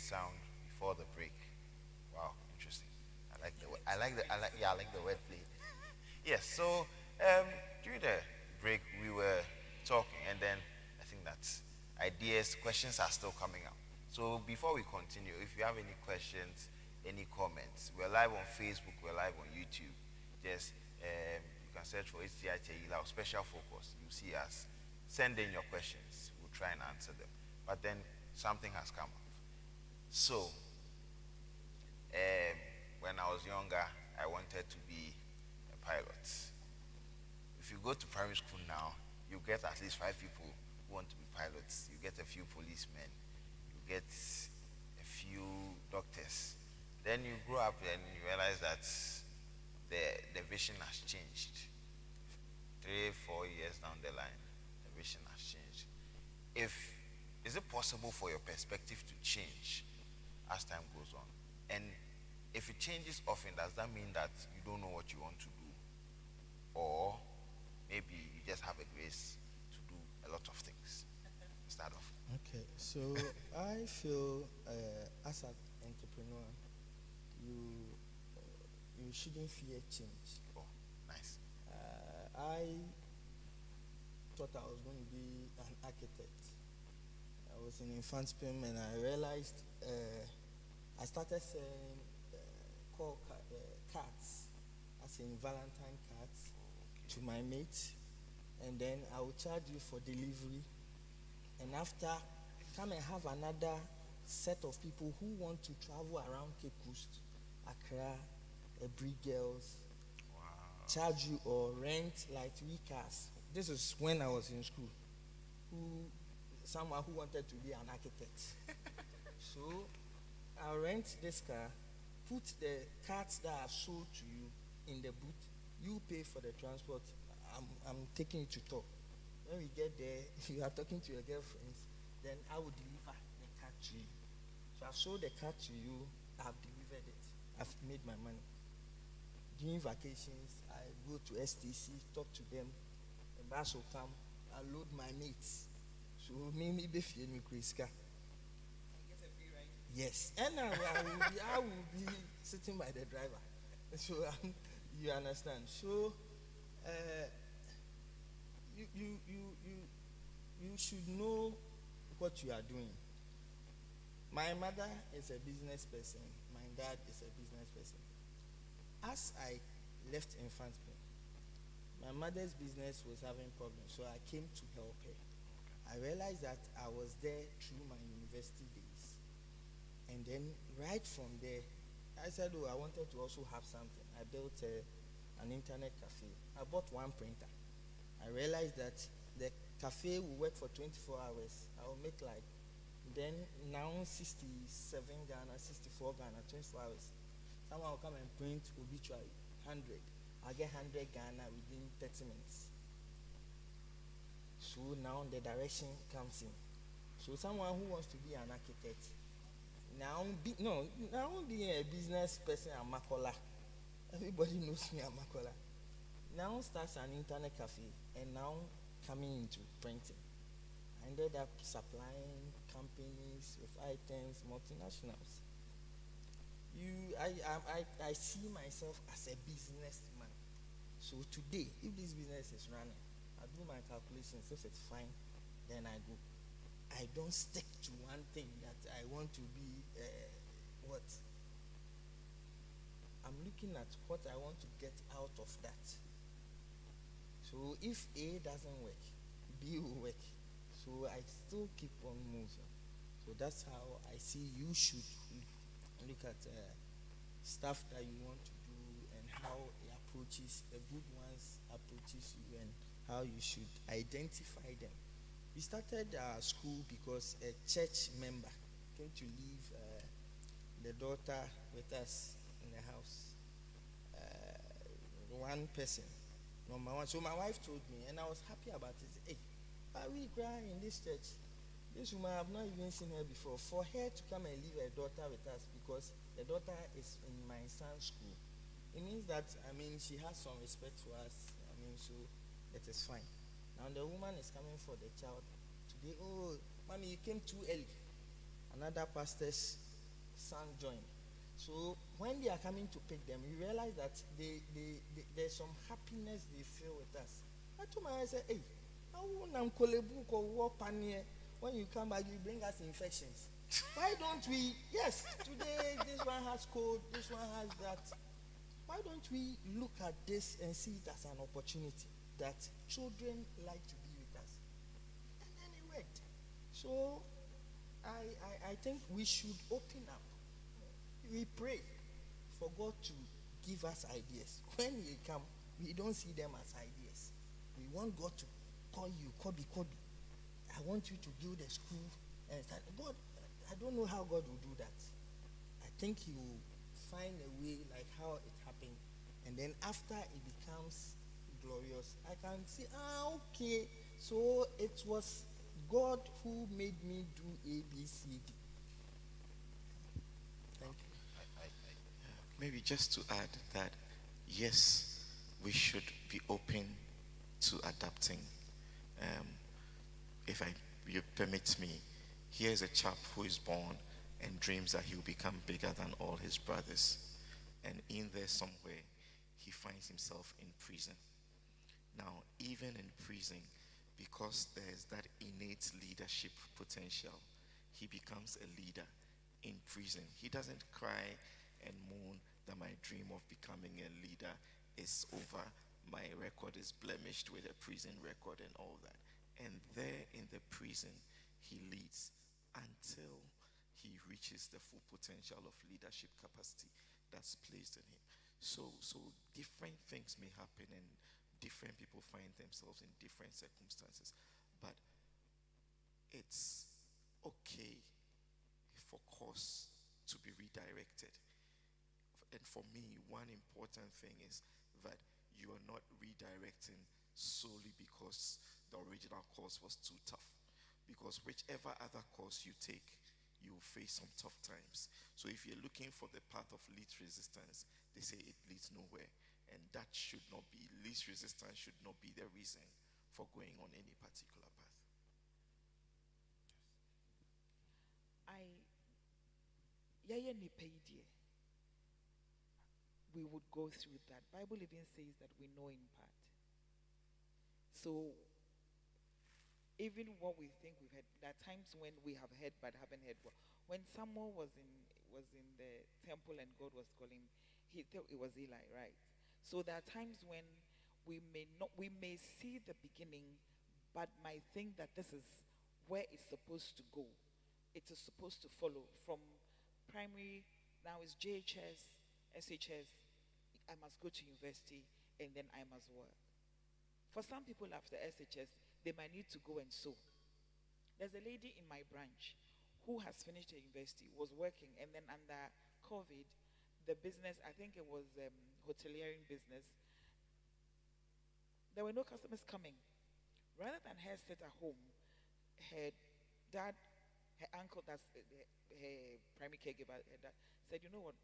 sound before the break. Wow, interesting. I like the wordplay. Yes. So during the break, we were talking, and then I think that ideas, questions are still coming up. So before we continue, if you have any questions, any comments, we're live on Facebook, we're live on YouTube. Just you can search for HTI Teila or Special Focus. You see us. Send in your questions. We'll try and answer them. But then something has come up. So when I was younger, I wanted to be a pilot. If you go to primary school now, you get at least 5 people who want to be pilots. You get a few policemen. You get a few doctors. Then you grow up and you realize that the vision has changed. 3-4 years down the line, the vision has changed. Is it possible for your perspective to change as time goes on? And if it changes often, does that mean that you don't know what you want to do? Or maybe you just have a grace to do a lot of things? Start off. Okay, so I feel as an entrepreneur, you shouldn't fear change. Oh, nice. I thought I was going to be an architect. I was in Infanspim and I realized I started selling cards, as in Valentine cards, to my mates, and then I will charge you for delivery. And after, come and have another set of people who want to travel around Cape Coast, Accra, Ebri Girls, charge you or rent like 3 cars. This is when I was in school. Someone who wanted to be an architect. So I'll rent this car, put the cards that I've sold to you in the booth. You pay for the transport. I'm taking you to talk. When we get there, you are talking to your girlfriends, then I will deliver the card to you. So I've sold the card to you, I've delivered it. I've made my money. During vacations, I go to STC, talk to them. The bus will come, I load my mates. So maybe if you need Chris car. Yes, and I will be sitting by the driver. So you understand. So you should know what you are doing. My mother is a business person. My dad is a business person. As I left Infanspin, my mother's business was having problems, so I came to help her. I realized that I was there through my university days. And then right from there, I said, I wanted to also have something. I built an internet cafe. I bought 1 printer. I realized that the cafe will work for 24 hours. I will make then now 67 Ghana, 64 Ghana, 24 hours. Someone will come and print obituary, 100. I'll get 100 Ghana within 30 minutes. So now the direction comes in. So someone who wants to be an architect, now being a business person at Makola, everybody knows me at Makola. Now starts an internet cafe and now coming into printing. I ended up supplying companies with items, multinationals. I see myself as a businessman. So today, if this business is running, I do my calculations. If it's fine, then I go. I don't stick to one thing that I want to be what. I'm looking at what I want to get out of that. So if A doesn't work, B will work. So I still keep on moving. So that's how I see you should look at stuff that you want to do and how it approaches, the good ones approaches you and how you should identify them. We started our school because a church member came to leave the daughter with us in the house. One person, number one. So my wife told me, and I was happy about it. Hey, are we crying in this church? This woman, I've not even seen her before. For her to come and leave her daughter with us because the daughter is in my son's school, it means that, she has some respect for us. So it is fine. Now the woman is coming for the child today. Oh, mommy, you came too early. Another pastor's son join. So when they are coming to pick them, you realize that there's some happiness they feel with us. I told my wife, I said, hey, when you come back, you bring us infections. Why don't we, yes, today this one has cold, this one has that. Why don't we look at this and see it as an opportunity that children like to be with us? And then it worked. So I think we should open up. We pray for God to give us ideas. When we come, we don't see them as ideas. We want God to call you, Kobe. I want you to build a school. And God, I don't know how God will do that. I think He will find a way like how it happened. And then after it becomes glorious, I can see, okay, so it was God who made me do A, B, C, D. Thank you. Maybe just to add that, yes, we should be open to adapting. If you permit me, here's a chap who is born and dreams that he'll become bigger than all his brothers. And in there somewhere, he finds himself in prison. Now, even in prison, because there's that innate leadership potential, he becomes a leader in prison. He doesn't cry and moan that my dream of becoming a leader is over. My record is blemished with a prison record and all that. And there in the prison, he leads until he reaches the full potential of leadership capacity that's placed in him. So different things may happen and different people find themselves in different circumstances. But it's okay for course to be redirected. And for me, one important thing is that you are not redirecting solely because the original course was too tough. Because whichever other course you take, you will face some tough times. So if you're looking for the path of least resistance, they say it leads nowhere. And that should not be, least resistance should not be the reason for going on any particular path. We would go through that. Bible even says that we know in part. So even what we think we've heard, there are times when we have heard but haven't heard. When Samuel was in the temple and God was calling, he thought it was Eli, right? So there are times when we may see the beginning, but might think that this is where it's supposed to go. It is supposed to follow from primary. Now it's JHS, SHS. I must go to university and then I must work. For some people after SHS, they might need to go and sew. There's a lady in my branch who has finished her university, was working, and then under COVID, the business, I think it was hoteliering business, there were no customers coming. Rather than her sit at home, her dad, her uncle, that's her primary caregiver, her dad, said, you know what,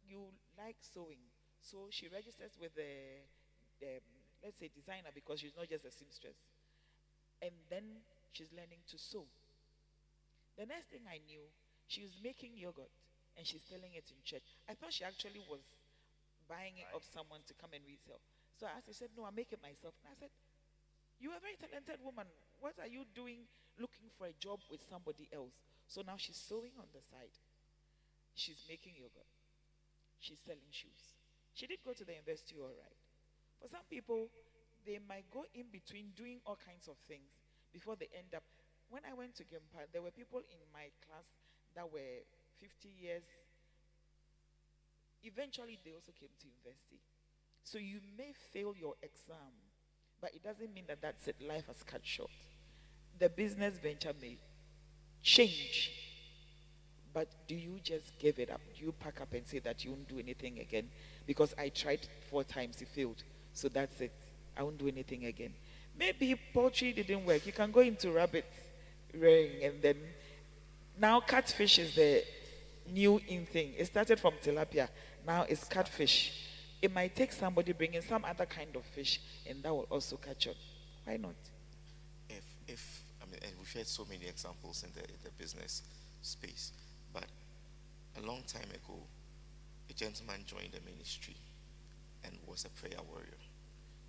you like sewing. So she registers with the let's say designer, because she's not just a seamstress. And then she's learning to sew. The next thing I knew, she was making yogurt and she's selling it in church. I thought she actually was buying it off someone to come and resell. So I asked her, she said, no, I make it myself. And I said, you are a very talented woman. What are you doing looking for a job with somebody else? So now she's sewing on the side. She's making yogurt. She's selling shoes. She did go to the university, all right. For some people, they might go in between doing all kinds of things before they end up. When I went to Gempa, there were people in my class that were 50 years. Eventually, they also came to university. So you may fail your exam, but it doesn't mean that that's it. Life has cut short. The business venture may change, but do you just give it up? Do you pack up and say that you won't do anything again? Because I tried 4 times, it failed. So that's it. I won't do anything again. Maybe poultry didn't work. You can go into rabbit rearing, and then now catfish is the new in thing. It started from tilapia. Now it's catfish. It might take somebody bringing some other kind of fish, and that will also catch on. Why not? If I mean, and we've had so many examples in the business space, but along time ago, a gentleman joined the ministry and was a prayer warrior.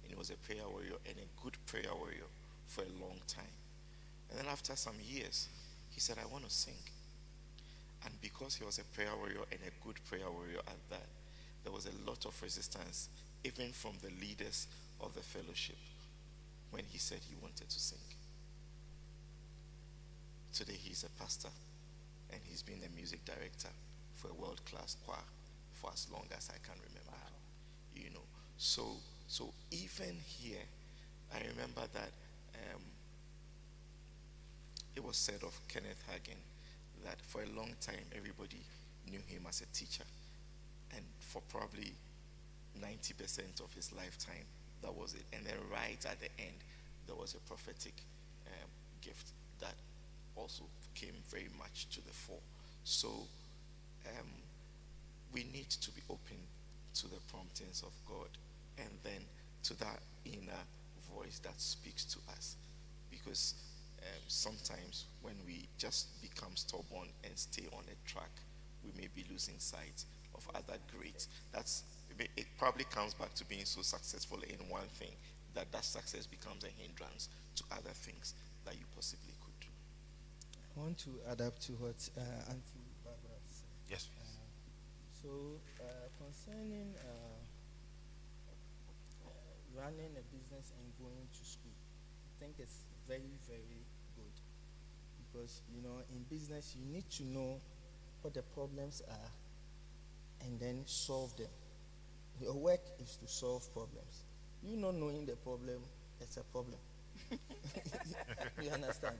And he was a prayer warrior and a good prayer warrior for a long time. And then after some years, he said, I want to sing. And because he was a prayer warrior and a good prayer warrior at that, there was a lot of resistance, even from the leaders of the fellowship, when he said he wanted to sing. Today he's a pastor, and he's been a music director for a world-class choir for as long as I can remember. Wow. You know, so even here, I remember that it was said of Kenneth Hagin that for a long time everybody knew him as a teacher, and for probably 90% of his lifetime, that was it. And then right at the end, there was a prophetic gift that also came very much to the fore. So we need to be open to the promptings of God, and then to that inner voice that speaks to us. Because sometimes when we just become stubborn and stay on a track, we may be losing sight of other great. It probably comes back to being so successful in one thing that success becomes a hindrance to other things that you possibly could do. I want to adapt to what Auntie Barbara said. Yes, please. Concerning running a business and going to school, I think it's very, very good. Because, in business, you need to know what the problems are and then solve them. Your work is to solve problems. You not knowing the problem, it's a problem. You understand?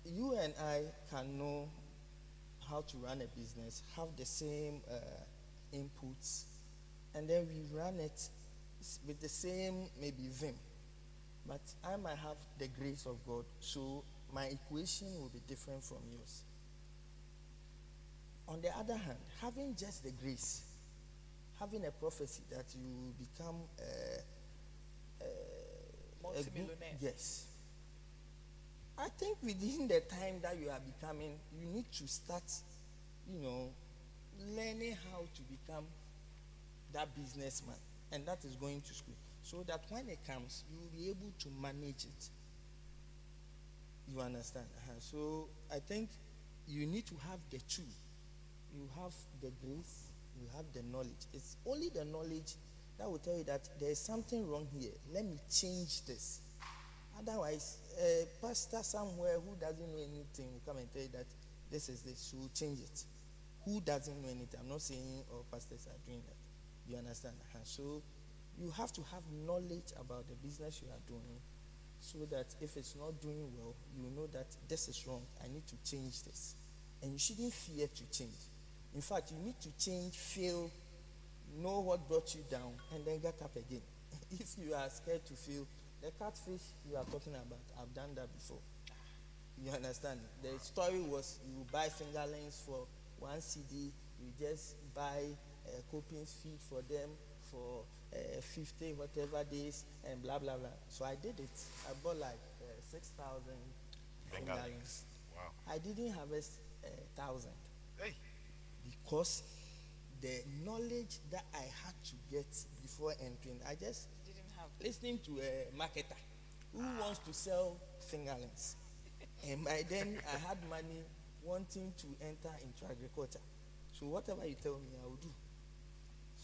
You and I can know how to run a business, have the same inputs, and then we run it with the same maybe vim. But I might have the grace of God, so my equation will be different from yours. On the other hand, having just the grace, having a prophecy that you become multi-millionaire. Yes. I think within the time that you are becoming, you need to start, learning how to become that businessman. And that is going to school. So that when it comes, you will be able to manage it. You understand? So I think you need to have the two. You have the grace, you have the knowledge. It's only the knowledge that will tell you that there is something wrong here. Let me change this. Otherwise, a pastor somewhere who doesn't know anything will come and tell you that this is this, so change it. Who doesn't know anything? I'm not saying all pastors are doing that. You understand? So you have to have knowledge about the business you are doing, so that if it's not doing well, you know that this is wrong. I need to change this. And you shouldn't fear to change. In fact, you need to change, fail, know what brought you down, and then get up again. If you are scared to fail, the catfish you are talking about, I've done that before. You understand? The story was you buy fingerlings for 1 CD, you just buy coping feed for them for 50 whatever days, and blah blah blah. So I did it. I bought like 6,000 fingerlings. Wow. I didn't harvest 1,000. Hey. Because the knowledge that I had to get before entering, I just Didn't have listening to a marketer who wants to sell fingerlings. And by then I had money wanting to enter into agriculture. So whatever you tell me, I will do.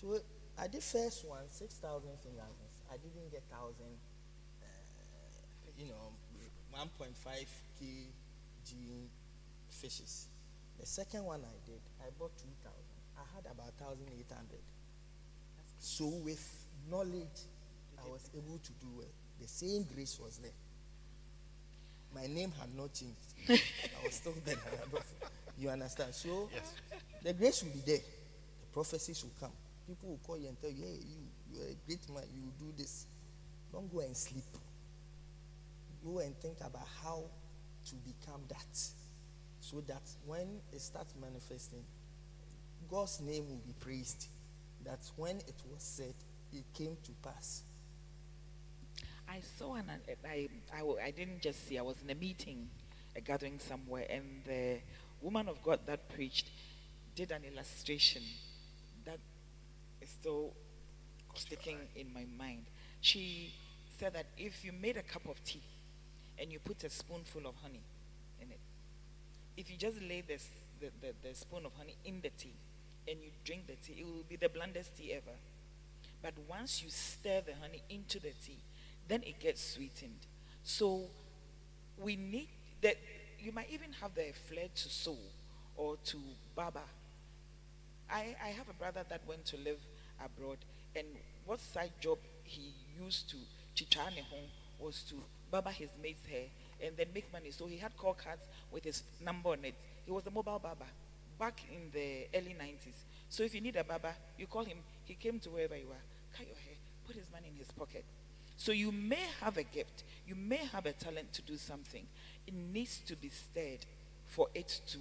So I did first one, 6,000 fingerlings. I didn't get 1,000, 1.5 kg fishes. The second one I did, I bought 2,000. I had about 1,800. So with knowledge, I was able to do well. The same grace was there. My name had not changed. I was still there. You understand? So Yes. the grace will be there. The prophecies will come. People will call you and tell you, hey, you're a great man, you will do this. Don't go and sleep. Go and think about how to become that. So that when it starts manifesting, God's name will be praised. That when it was said, it came to pass. I saw I didn't just see, I was in a meeting, a gathering somewhere, and the woman of God that preached, did an illustration that is still sticking in my mind. She said that if you made a cup of tea and you put a spoonful of honey in it, if you just lay the spoon of honey in the tea and you drink the tea, it will be the blandest tea ever. But once you stir the honey into the tea, then it gets sweetened. So we need that. You might even have the flair to sew or to barber. I have a brother that went to live abroad, and what side job he used to chichane home was to barber his mate's hair and then make money. So he had call cards with his number on it. He was a mobile barber back in the early 90s. So if you need a barber, you call him. He came to wherever you are, cut your hair, put his money in his pocket. So you may have a gift, you may have a talent to do something. It needs to be stirred for it to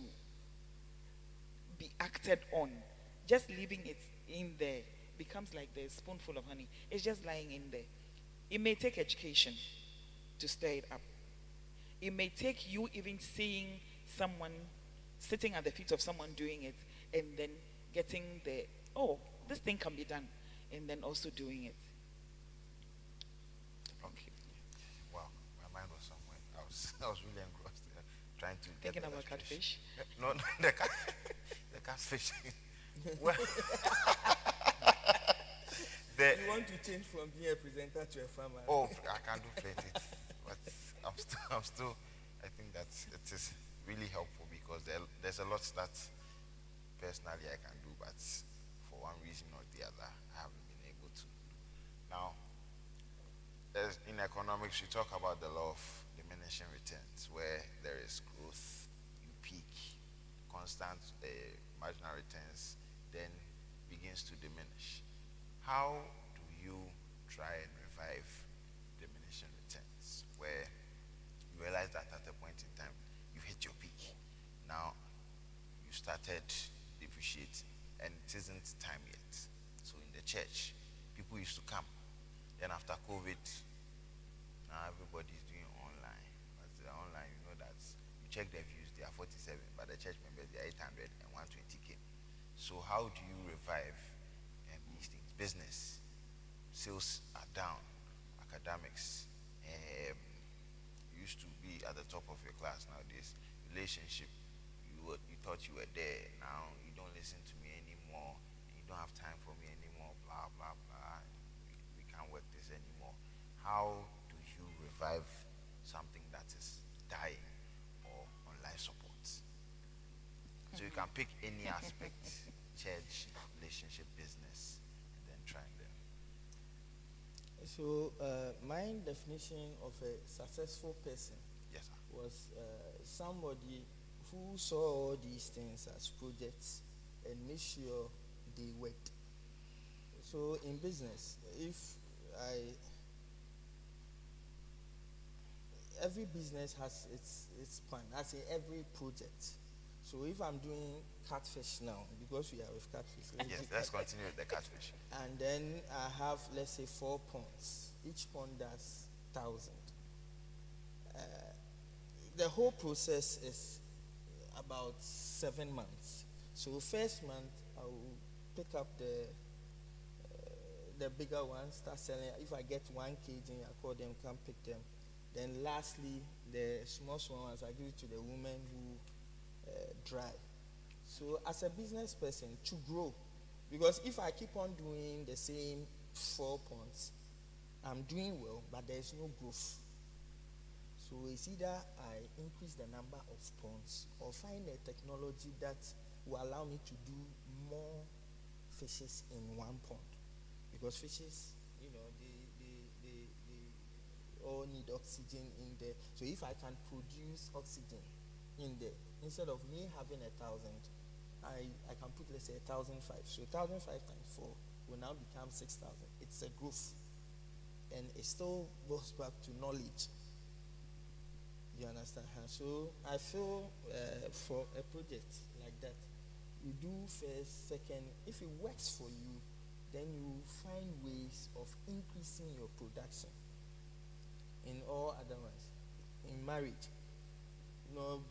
be acted on. Just leaving it in there becomes like the spoonful of honey. It's just lying in there. It may take education to stir it up. It may take you even seeing someone sitting at the feet of someone doing it and then getting the, oh, this thing can be done, and then also doing it. Okay. Wow, my mind was somewhere. I was really engrossed trying to get Thinking about catfish? No, the catfish. Well, You want to change from being a presenter to a farmer? Oh, I can do plenty, but I'm still. I think that it is really helpful because there's a lot that personally I can do, but for one reason or the other, I haven't been able to. Now, in economics, we talk about the law of diminishing returns, where there is growth, you peak, constant marginal returns, then begins to diminish. How do you try and revive diminishing returns, where you realize that at a point in time you hit your peak? Now you started depreciate, and it isn't time yet. So in the church, people used to come. Then after COVID, now everybody's doing online. But online, you know that you check their views, they are 47, but the church members, they are 800 and 120K. So how do you revive these things? Business, sales are down, academics, used to be at the top of your class. Nowadays, relationship, you thought you were there, now you don't listen to me anymore, you don't have time for me anymore, blah blah blah, we can't work this anymore. How do you revive something that is dying or on life support? So you can pick any aspect, church, relationship, business, and then try them. So my definition of a successful person, Yes, sir. was somebody who saw all these things as projects and made sure they worked. So in business, every business has its plan. That's in every project. So if I'm doing catfish now, because we are with catfish. Yes, let's continue with the catfish. And then I have, let's say, 4 ponds. Each pond does 1,000. The whole process is about 7 months. So first month, I will pick up the bigger ones, start selling. If I get 1 kg, I call them, come pick them. Then lastly, the small ones, I give it to the women who dry. So as a business person, to grow, because if I keep on doing the same 4 ponds, I'm doing well, but there's no growth. So it's either I increase the number of ponds or find a technology that will allow me to do more fishes in 1 pond. Because fishes, they all need oxygen in there. So if I can produce oxygen in there, instead of me having 1,000, I can put, let's say, 1,005. So 1,005 times 4 will now become 6,000. It's a growth. And it still goes back to knowledge. You understand? So I feel for a project like that, you do first, second. If it works for you, then you find ways of increasing your production. In all other ways, in marriage,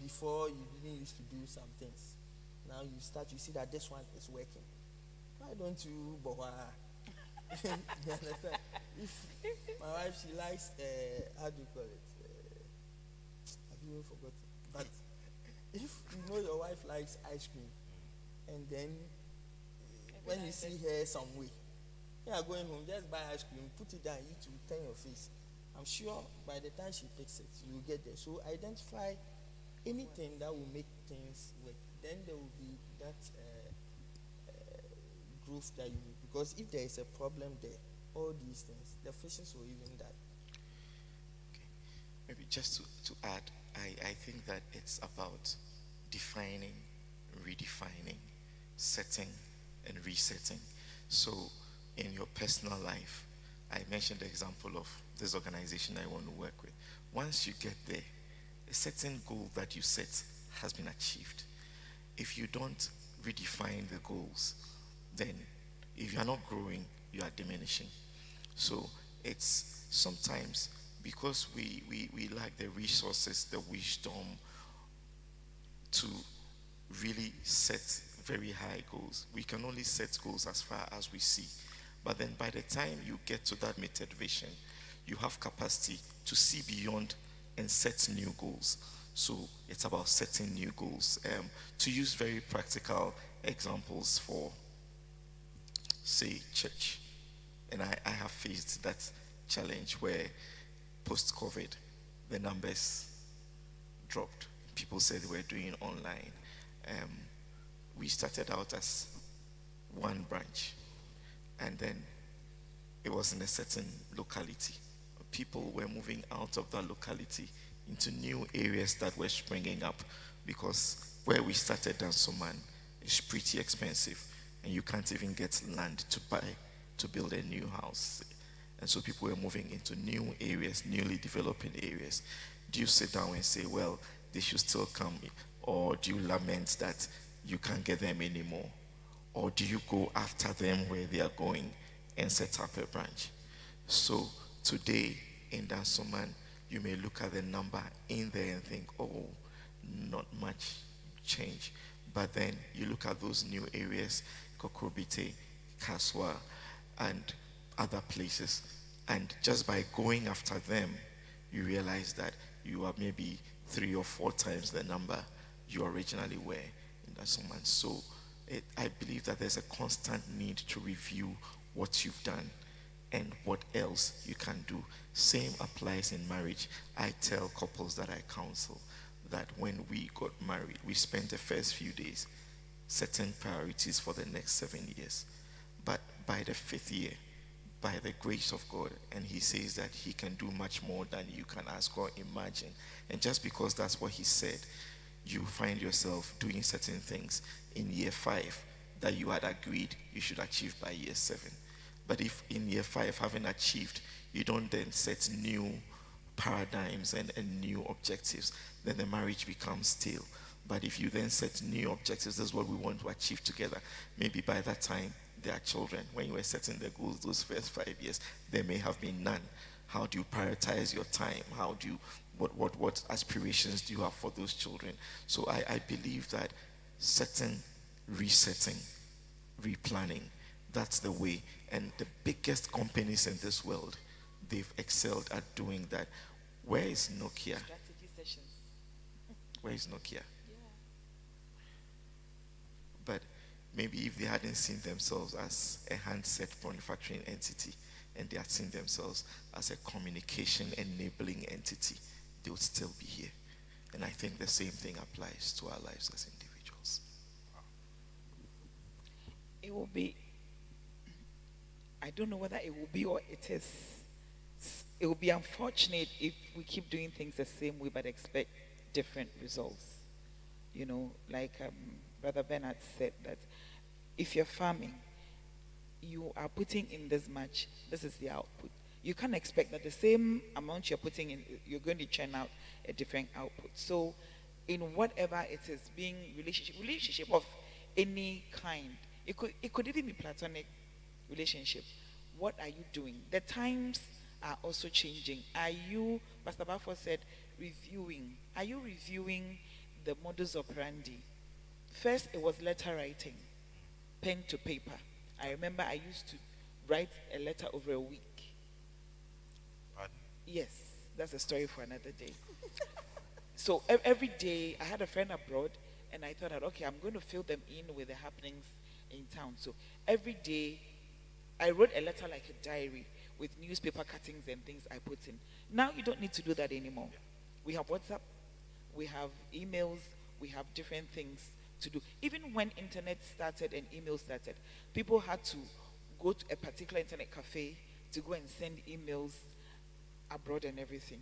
before you didn't used to do some things. Now you see that this one is working. Why don't you, Boha? You understand? If my wife, she likes, how do you call it? I've even forgotten. But if you know your wife likes ice cream, and then when you see her some way, you are going home, just buy ice cream, put it down, eat, you turn your face. I'm sure by the time she takes it, you will get there. So identify anything that will make things work. Then there will be that growth that you need. Because if there is a problem there, all these things, the fishes will even die. Okay. Maybe just to add, I think that it's about defining, redefining, setting, and resetting. So in your personal life, I mentioned the example of this organization I want to work with. Once you get there, a certain goal that you set has been achieved. If you don't redefine the goals, then if you are not growing, you are diminishing. So it's sometimes because we lack the resources, the wisdom to really set very high goals. We can only set goals as far as we see. But then by the time you get to that limited vision, you have capacity to see beyond and set new goals. So it's about setting new goals. To use very practical examples for, say, church. And I have faced that challenge where post-COVID, the numbers dropped. People said they were doing online. We started out as one branch, and then it was in a certain locality. People were moving out of that locality into new areas that were springing up, because where we started, Dansoman, is pretty expensive, and you can't even get land to buy to build a new house. And so people were moving into new areas, newly developing areas. Do you sit down and say, well, they should still come, or do you lament that you can't get them anymore? Or do you go after them where they are going and set up a branch? So today in Dansoman, you may look at the number in there and think, oh, not much change. But then you look at those new areas, Kokrobite, Kaswa, and other places, and just by going after them, you realize that you are maybe 3 or 4 times the number you originally were in Dansoman. So I believe that there's a constant need to review what you've done and what else you can do. Same applies in marriage. I tell couples that I counsel that when we got married, we spent the first few days setting priorities for the next 7 years. But by the 5th year, by the grace of God, and he says that he can do much more than you can ask or imagine. And just because that's what he said, you find yourself doing certain things in year 5 that you had agreed you should achieve by year 7. But if in year 5, having achieved, you don't then set new paradigms and new objectives, then the marriage becomes stale. But if you then set new objectives, this is what we want to achieve together. Maybe by that time, there are children. When you were setting the goals those first 5 years, there may have been none. How do you prioritize your time? How do you, what aspirations do you have for those children? So I believe that setting, resetting, replanning, that's the way. And the biggest companies in this world, they've excelled at doing that. Where is Nokia? Strategy sessions. Where is Nokia? Yeah. But maybe if they hadn't seen themselves as a handset manufacturing entity, and they had seen themselves as a communication enabling entity, they would still be here. And I think the same thing applies to our lives as individuals. It will be, I don't know whether it will be or it is. It will be unfortunate if we keep doing things the same way but expect different results. You know, like Brother Bernard said, that if you're farming, you are putting in this much, this is the output. You can't expect that the same amount you're putting in, you're going to churn out a different output. So in whatever it is, being relationship of any kind, it could even be platonic relationship. What are you doing? The times are also changing. Are you, Pastor Bafo said, reviewing? Are you reviewing the modus operandi First, it was letter writing, pen to paper. I remember I used to write a letter over a week. Pardon? Yes, that's a story for another day. So every day, I had a friend abroad, and I thought that, okay, I'm going to fill them in with the happenings in town. So every day, I wrote a letter like a diary with newspaper cuttings and things I put in. Now you don't need to do that anymore. We have WhatsApp, we have emails, we have different things to do. Even when internet started and email started, people had to go to a particular internet cafe to go and send emails abroad and everything.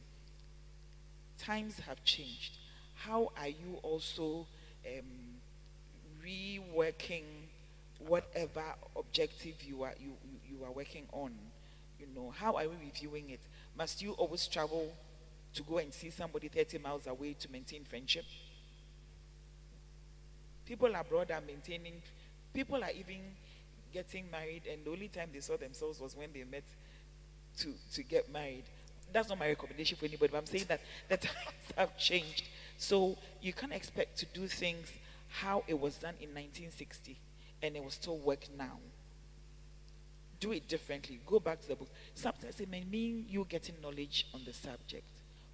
Times have changed. How are you also reworking whatever objective you are working on? You know, how are we reviewing it? Must you always travel to go and see somebody 30 miles away to maintain friendship? People abroad are maintaining, people are even getting married, and the only time they saw themselves was when they met to get married. That's not my recommendation for anybody, but I'm saying that the times have changed. So you can't expect to do things how it was done in 1960 and it will still work now. Do it differently. Go back to the book. Sometimes it may mean you getting knowledge on the subject,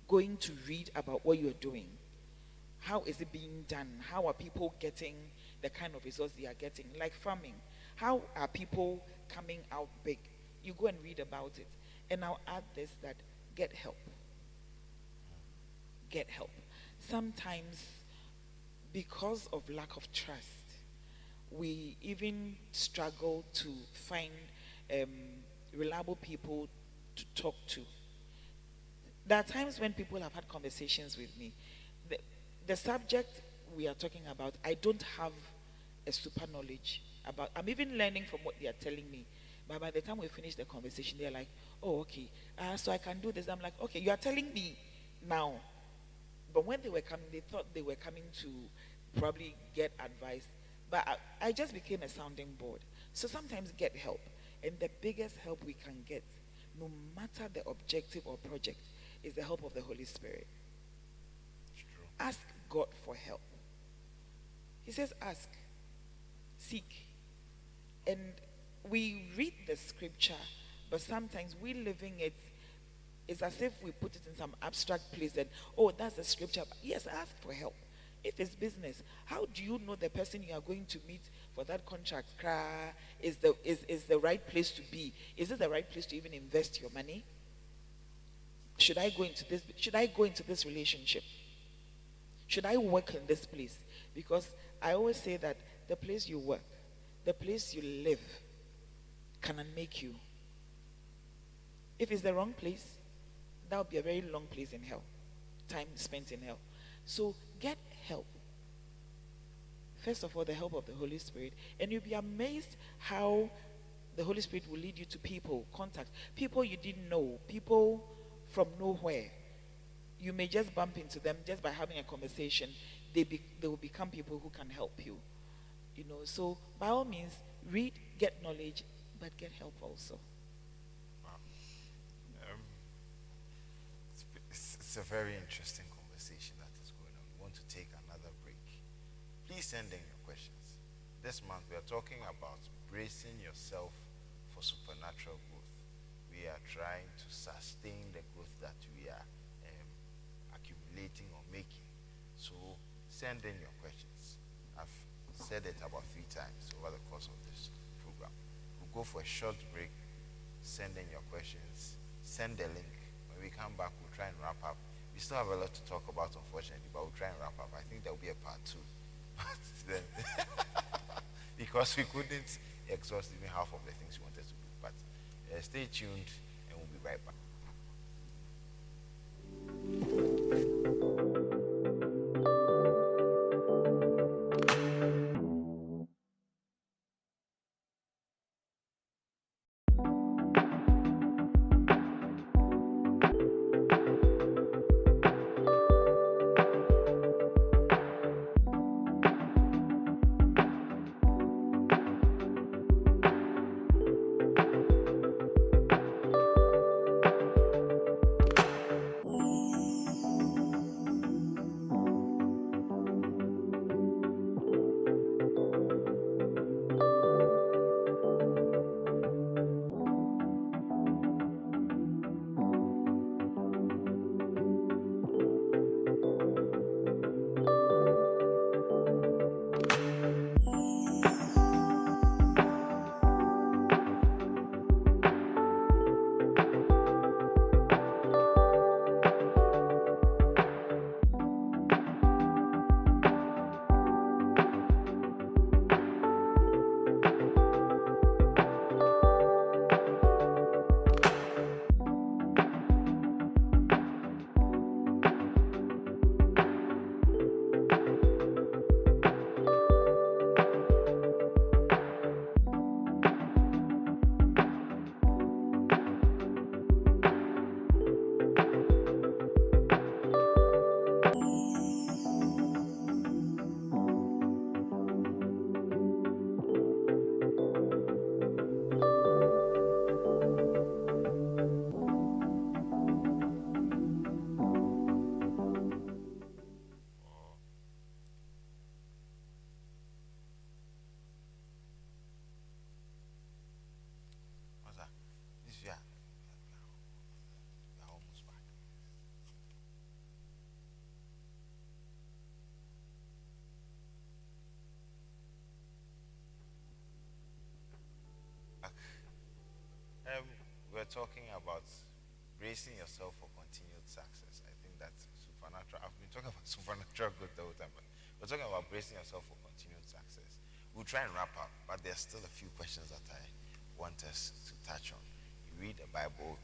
going to read about what you're doing. How is it being done? How are people getting the kind of results they are getting? Like farming. How are people coming out big? You go and read about it. And I'll add this, that get help. Get help. Sometimes, because of lack of trust, we even struggle to find reliable people to talk to. There are times when people have had conversations with me. The subject we are talking about, I don't have a super knowledge about. I'm even learning from what they are telling me. But by the time we finish the conversation, they're like, oh, okay, so I can do this. I'm like, okay, you are telling me now. But when they were coming, they thought they were coming to probably get advice. But I just became a sounding board. So sometimes get help. And the biggest help we can get, no matter the objective or project, is the help of the Holy Spirit. It's true. Ask God for help. He says, ask, seek. And we read the scripture, but sometimes we living it, it's as if we put it in some abstract place that, oh, that's the scripture. Yes, ask for help. If it's business, how do you know the person you are going to meet for that contract is the right place to be? Is it the right place to even invest your money? Should I go into this? Should I go into this relationship? Should I work in this place? Because I always say that the place you work, the place you live, can unmake you. If it's the wrong place, that would be a very long place in hell. Time spent in hell. So get help. First of all, the help of the Holy Spirit. And you'll be amazed how the Holy Spirit will lead you to people, contact people you didn't know, people from nowhere. You may just bump into them just by having a conversation. They will become people who can help you. You know, so by all means, read, get knowledge, but get help also. Wow. It's a very interesting conversation that is going on. We want to take another break. Please send in your questions. This month we are talking about bracing yourself for supernatural growth. We are trying to sustain the growth that we are accumulating or making. So send in your questions. I've said it about 3 times over the course of this program. We'll go for a short break. Send in your questions. Send the link. When we come back, we'll try and wrap up. We still have a lot to talk about, unfortunately, but we'll try and wrap up. I think there will be a part 2. But then, because we couldn't exhaust even half of the things we wanted to do. But stay tuned, and we'll be right back. talking about bracing yourself for continued success. I think that's supernatural. I've been talking about supernatural growth the whole time, but we're talking about bracing yourself for continued success. We'll try and wrap up, but there's still a few questions that I want us to touch on. You read the Bible.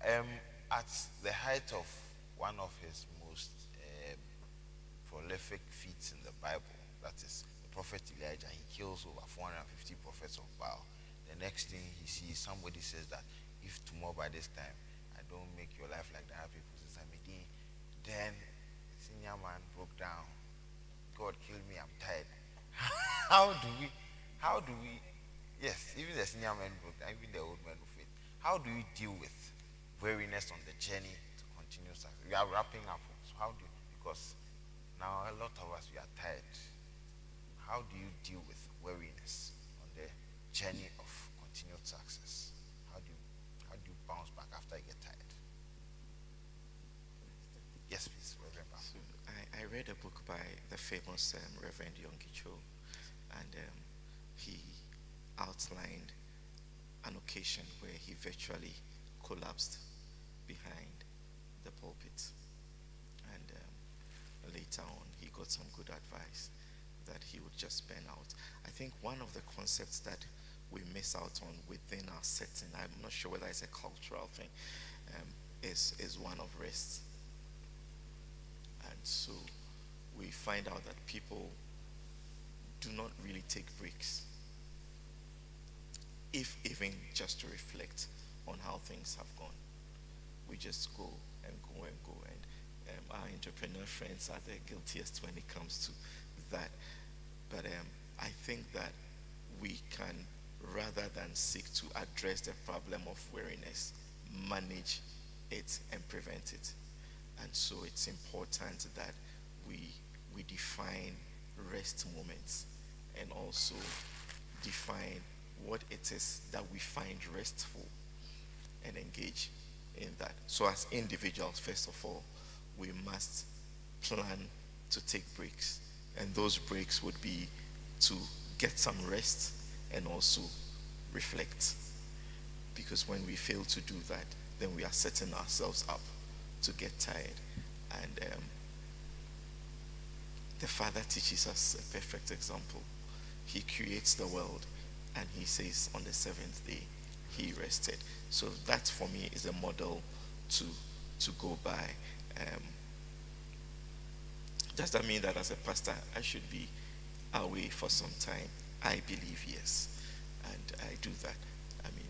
At the height of one of his most prolific feats in the Bible, that is the prophet Elijah, he kills over 450 prophets of Baal. The next thing he sees, somebody says that if tomorrow by this time I don't make your life like the other people, then senior man broke down. God killed me, I'm tired. how do we, yes, even the senior man broke down, even the old man of faith. How do you deal with weariness on the journey to continue success? We are wrapping up. So how do you, because now a lot of us, we are tired. How do you deal with weariness on the journey of continued success? How do you bounce back after you get tired? Yes, please, Reverend Pastor. So I read a book by the famous Reverend Yongicho, and he outlined an occasion where he virtually collapsed behind the pulpit. And later on, he got some good advice that he would just burn out. I think one of the concepts that we miss out on within our setting, I'm not sure whether it's a cultural thing, is one of rest. And so we find out that people do not really take breaks, if even just to reflect on how things have gone. We just go and go and go, and our entrepreneur friends are the guiltiest when it comes to that. But I think that we can, rather than seek to address the problem of weariness, manage it and prevent it. And so it's important that we define rest moments, and also define what it is that we find restful and engage in that. So as individuals, first of all, we must plan to take breaks. And those breaks would be to get some rest and also reflect. Because when we fail to do that, then we are setting ourselves up to get tired. And the Father teaches us a perfect example. He creates the world, and he says on the seventh day he rested. So that for me is a model to go by. Does that mean that as a pastor I should be away for some time? I believe yes, and I do that. I mean,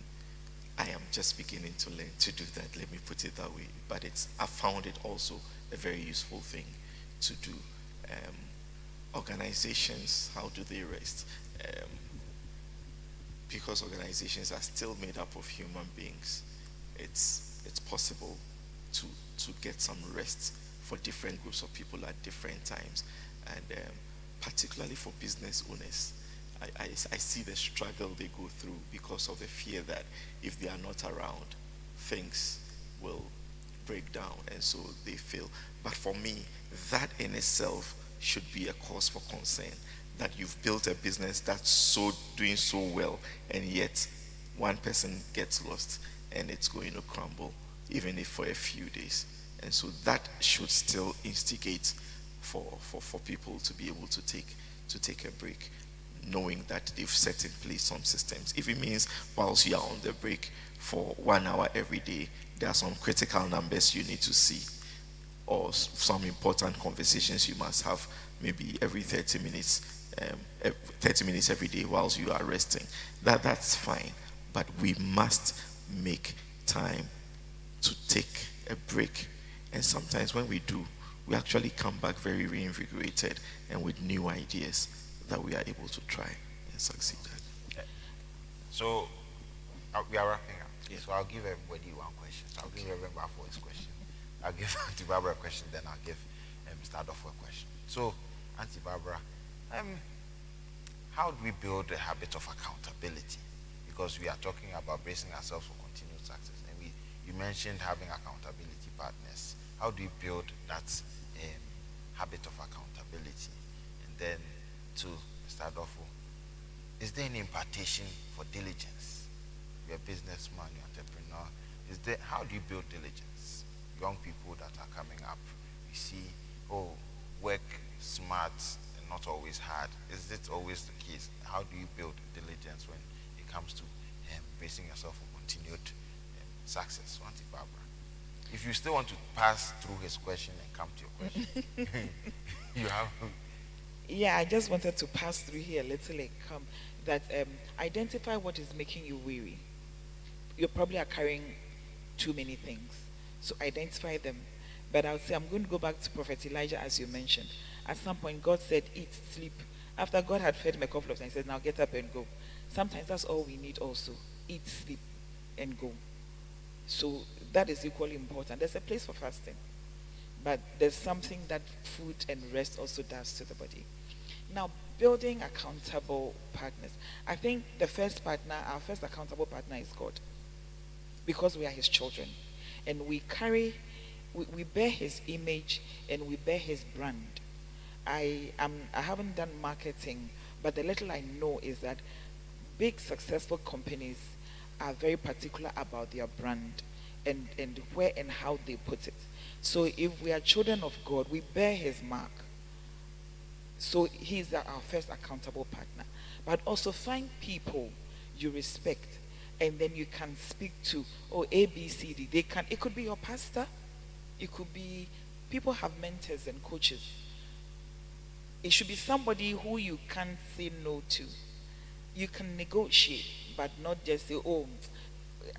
I am just beginning to learn to do that, let me put it that way. But I found it also a very useful thing to do. Organizations, how do they rest? Because organizations are still made up of human beings, it's possible to get some rest for different groups of people at different times. And particularly for business owners, I see the struggle they go through because of the fear that if they are not around, things will break down, and so they fail. But for me, that in itself should be a cause for concern, that you've built a business that's doing so well, and yet one person gets lost and it's going to crumble, even if for a few days. And so that should still instigate for people to be able to take a break, knowing that they've set in place some systems. If it means whilst you are on the break for 1 hour every day, there are some critical numbers you need to see, or some important conversations you must have maybe every 30 minutes, 30 minutes every day whilst you are resting. That's fine, but we must make time to take a break. And sometimes when we do, we actually come back very reinvigorated and with new ideas that we are able to try and succeed at. So we are wrapping up. Yeah. So I'll give everybody one question. So I'll give Reverend Bafo his question. I'll give Auntie Barbara a question, then I'll give Mr. Adolfo a question. So, Auntie Barbara, how do we build a habit of accountability? Because we are talking about bracing ourselves for continued success, and you mentioned having accountability partners. How do you build that habit of accountability? And then to Mr. Adolfo, is there any impartation for diligence? You're a businessman, you're an entrepreneur. How do you build diligence? Young people that are coming up, you see, oh, work smart and not always hard. Is it always the case? How do you build diligence when it comes to bracing yourself for continued success? Auntie Barbara, if you still want to pass through his question and come to your question, you have. Yeah, I just wanted to pass through here a little and come that identify what is making you weary. You probably are carrying too many things. So identify them. But I would say I'm going to go back to Prophet Elijah as you mentioned. At some point God said, eat, sleep. After God had fed him a couple of times, he said, now get up and go. Sometimes that's all we need also. Eat, sleep, and go. So that is equally important. There's a place for fasting. But there's something that food and rest also does to the body. Now, building accountable partners. I think the first partner, our first accountable partner is God. Because we are his children. And we bear his image and we bear his brand. I haven't done marketing, but the little I know is that big successful companies are very particular about their brand and where and how they put it. So if we are children of God, we bear his mark. So he's our first accountable partner. But also find people you respect and then you can speak to, A, B, C, D. It could be your pastor. It could be, people have mentors and coaches. It should be somebody who you can't say no to. You can negotiate, but not just say,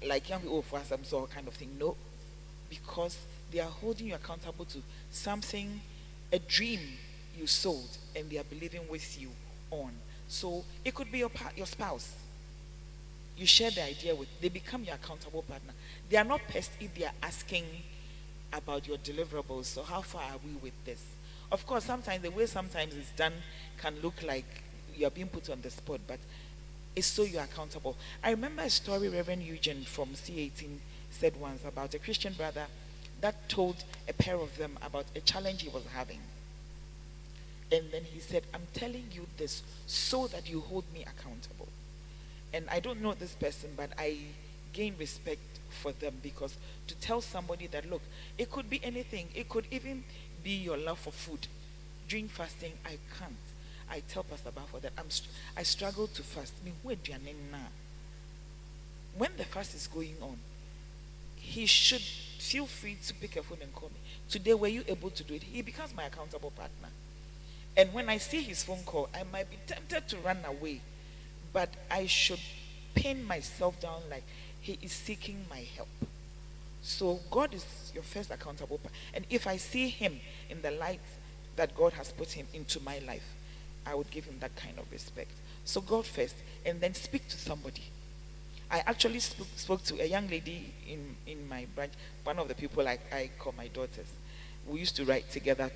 like young people for some sort of kind of thing. No, because they are holding you accountable to something, a dream you sold, and they are believing with you on. So it could be your spouse. You share the idea with, they become your accountable partner. They are not pissed if they are asking about your deliverables. So how far are we with this? Of course, sometimes the way sometimes it's done can look like you're being put on the spot, but it's so you're accountable. I remember a story Reverend Eugene from C18 said once about a Christian brother that told a pair of them about a challenge he was having. And then he said, I'm telling you this so that you hold me accountable. And I don't know this person, but I gain respect for them, because to tell somebody that, look, it could be anything. It could even be your love for food. During fasting, I can't. I tell Pastor Bafo that I struggle to fast. When the fast is going on, he should feel free to pick a phone and call me. Today, were you able to do it? He becomes my accountable partner. And when I see his phone call, I might be tempted to run away, but I should pin myself down like he is seeking my help. So God is your first accountable partner. And if I see him in the light that God has put him into my life, I would give him that kind of respect. So God first, and then speak to somebody. I actually spoke to a young lady in my branch, one of the people I call my daughters. We used to ride together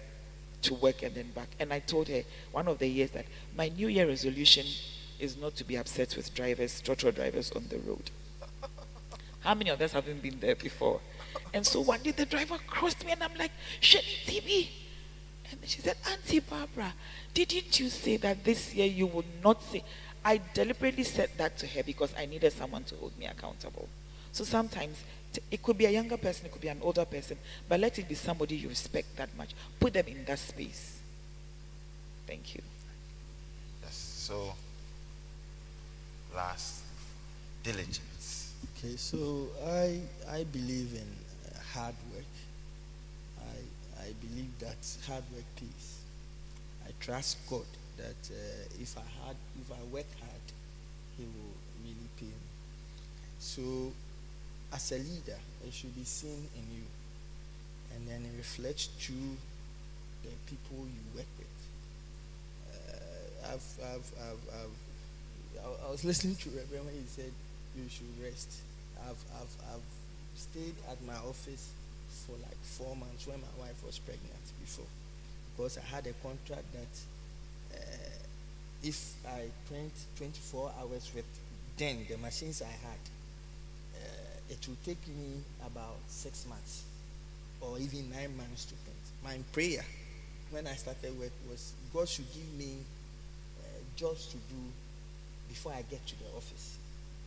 to work and then back. And I told her one of the years that my New Year resolution is not to be upset with trotro drivers on the road. How many of us haven't been there before? And so one day the driver crossed me and I'm like, Shani TV. And she said, Auntie Barbara, didn't you say that this year you would not say? I deliberately said that to her because I needed someone to hold me accountable. So sometimes it could be a younger person, it could be an older person, but let it be somebody you respect that much. Put them in that space. Thank you. Yes, so last, diligence. Okay, so I believe in hard work. I believe that hard work pays. I trust God that if I work hard, He will really pay me. So, as a leader, it should be seen in you, and then it reflects through the people you work with. I was listening to Reverend when he said you should rest. I've stayed at my office for like 4 months when my wife was pregnant before, because I had a contract that if I print 24 hours with then the machines I had, it will take me about 6 months or even 9 months to print. My prayer when I started work was God should give me jobs to do before I get to the office.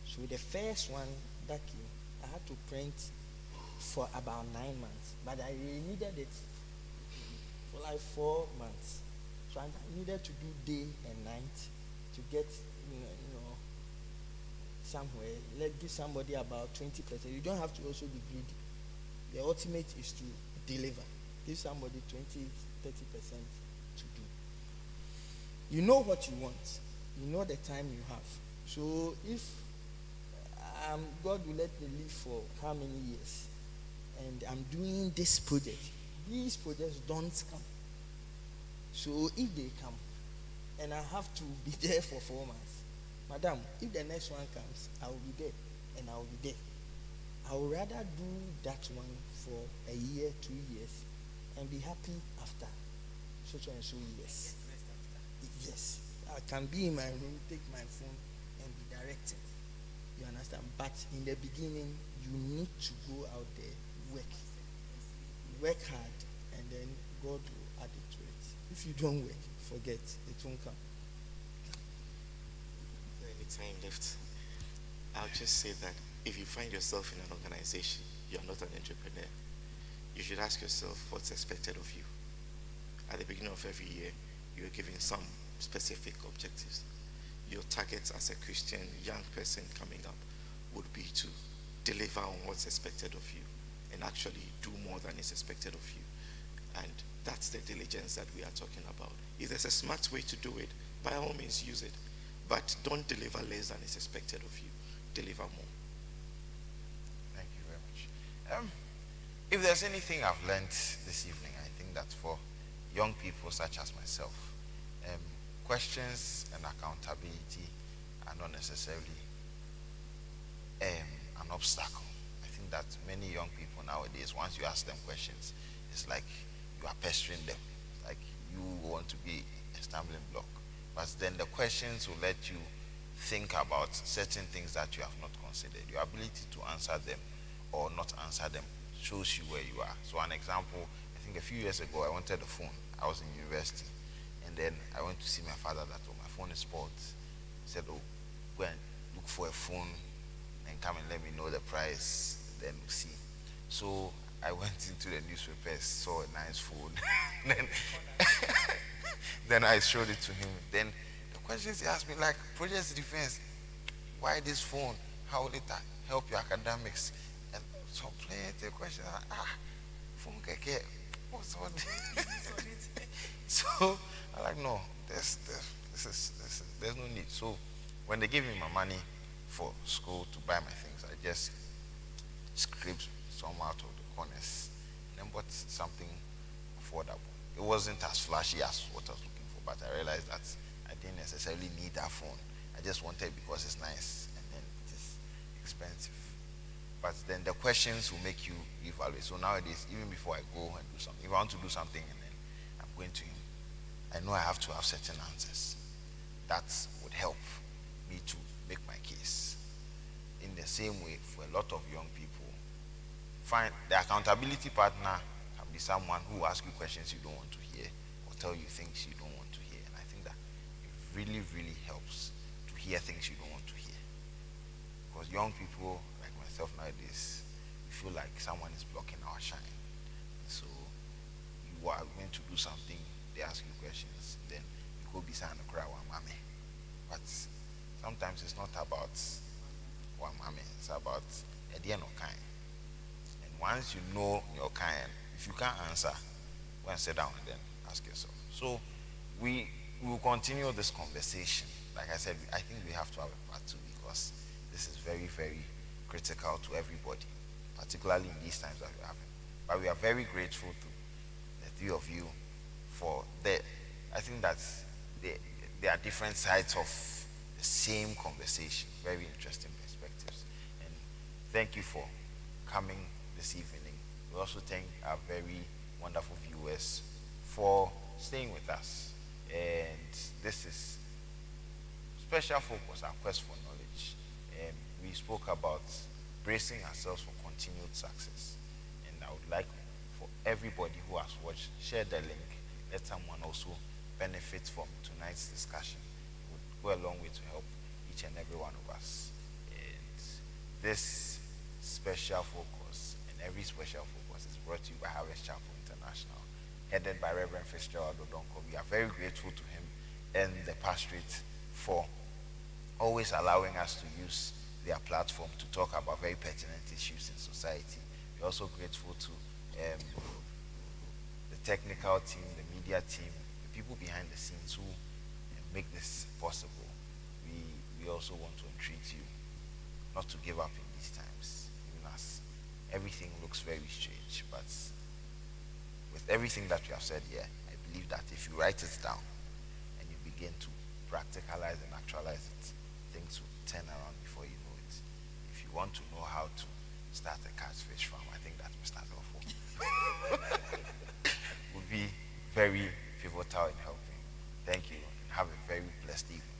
So the first one that came, I had to print for about 9 months, but I really needed it for like 4 months. So I needed to do day and night to get, somewhere. Give somebody about 20%. You don't have to also be greedy. The ultimate is to deliver. Give somebody 20, 30% to do. You know what you want. You know the time you have. So if God will let me live for how many years, and I'm doing this project, these projects don't come. So if they come, and I have to be there for 4 months, madam, if the next one comes, I will be there, and I will be there. I would rather do that one for a year, 2 years, and be happy after so and so years. Yes, I can be in my room, take my phone, and be directing. You understand? But in the beginning, you need to go out there, work hard, and then God will add it to it. If you don't work, forget, it won't come. Any time left, I'll just say that if you find yourself in an organization, you're not an entrepreneur, you should ask yourself what's expected of you. At the beginning of every year, you're given some specific objectives. Your target as a Christian young person coming up would be to deliver on what's expected of you and actually do more than is expected of you. And that's the diligence that we are talking about. If there's a smart way to do it, by all means use it. But don't deliver less than is expected of you. Deliver more. Thank you very much. If there's anything I've learned this evening, I think that for young people such as myself, questions and accountability are not necessarily an obstacle. I think that many young people nowadays, once you ask them questions, it's like you are pestering them, like you want to be a stumbling block. But then the questions will let you think about certain things that you have not considered. Your ability to answer them or not answer them shows you where you are. So an example, I think a few years ago I wanted a phone. I was in university, and then I went to see my father that, oh, my phone is spoiled. He said, oh, go and look for a phone and come and let me know the price, then we'll see. So I went into the newspapers, saw a nice phone, then I showed it to him. Then the questions he asked me, like project defense, why this phone? How will it help your academics? And so plenty of questions. Phone keke, what's all this? So I'm like, no, there's no need. So when they gave me my money for school to buy my things, I just scraped some out of the corners and then bought something affordable. It wasn't as flashy as what I was looking for, but I realized that I didn't necessarily need that phone. I just wanted it because it's nice and then it is expensive. But then the questions will make you evaluate. So nowadays, even before I go and do something, if I want to do something and then I'm going to him, I know I have to have certain answers. That would help me to make my case. In the same way, for a lot of young people, find the accountability partner can be someone who asks you questions you don't want to hear or tell you things you don't want to hear. And I think that it really, really helps to hear things you don't want to hear. Because young people like myself nowadays, we feel like someone is blocking our shine. So you are going to do something, they ask you questions, then you could be saying cry one mommy. But sometimes it's not about one mommy, it's about a dear no kind. And once you know your kind, if you can't answer, go and sit down and then ask yourself. So we will continue this conversation. Like I said, I think we have to have a part 2 because this is very, very critical to everybody, particularly in these times that we're having. But we are very grateful to the three of you for that. I think that there are different sides of the same conversation, very interesting perspectives. And thank you for coming this evening. We also thank our very wonderful viewers for staying with us. And this is special focus, our quest for knowledge. And we spoke about bracing ourselves for continued success. And I would like for everybody who has watched, share the link. Let someone also benefit from tonight's discussion. It would go a long way to help each and every one of us. And this special focus, and every special focus is brought to you by Harvest Chapel International, headed by Reverend Fitzgerald Odonko. We are very grateful to him and the pastorate for always allowing us to use their platform to talk about very pertinent issues in society. We're also grateful to the technical team, the media team, the people behind the scenes who make this possible. We also want to entreat you not to give up in these times, even as everything looks very strange. But with everything that we have said here, I believe that if you write it down and you begin to practicalize and actualize it, things will turn around before you know it. If you want to know how to start a catfish farm, I think that Mr. Lawful would be very pivotal in helping. Thank you. Have a very blessed evening.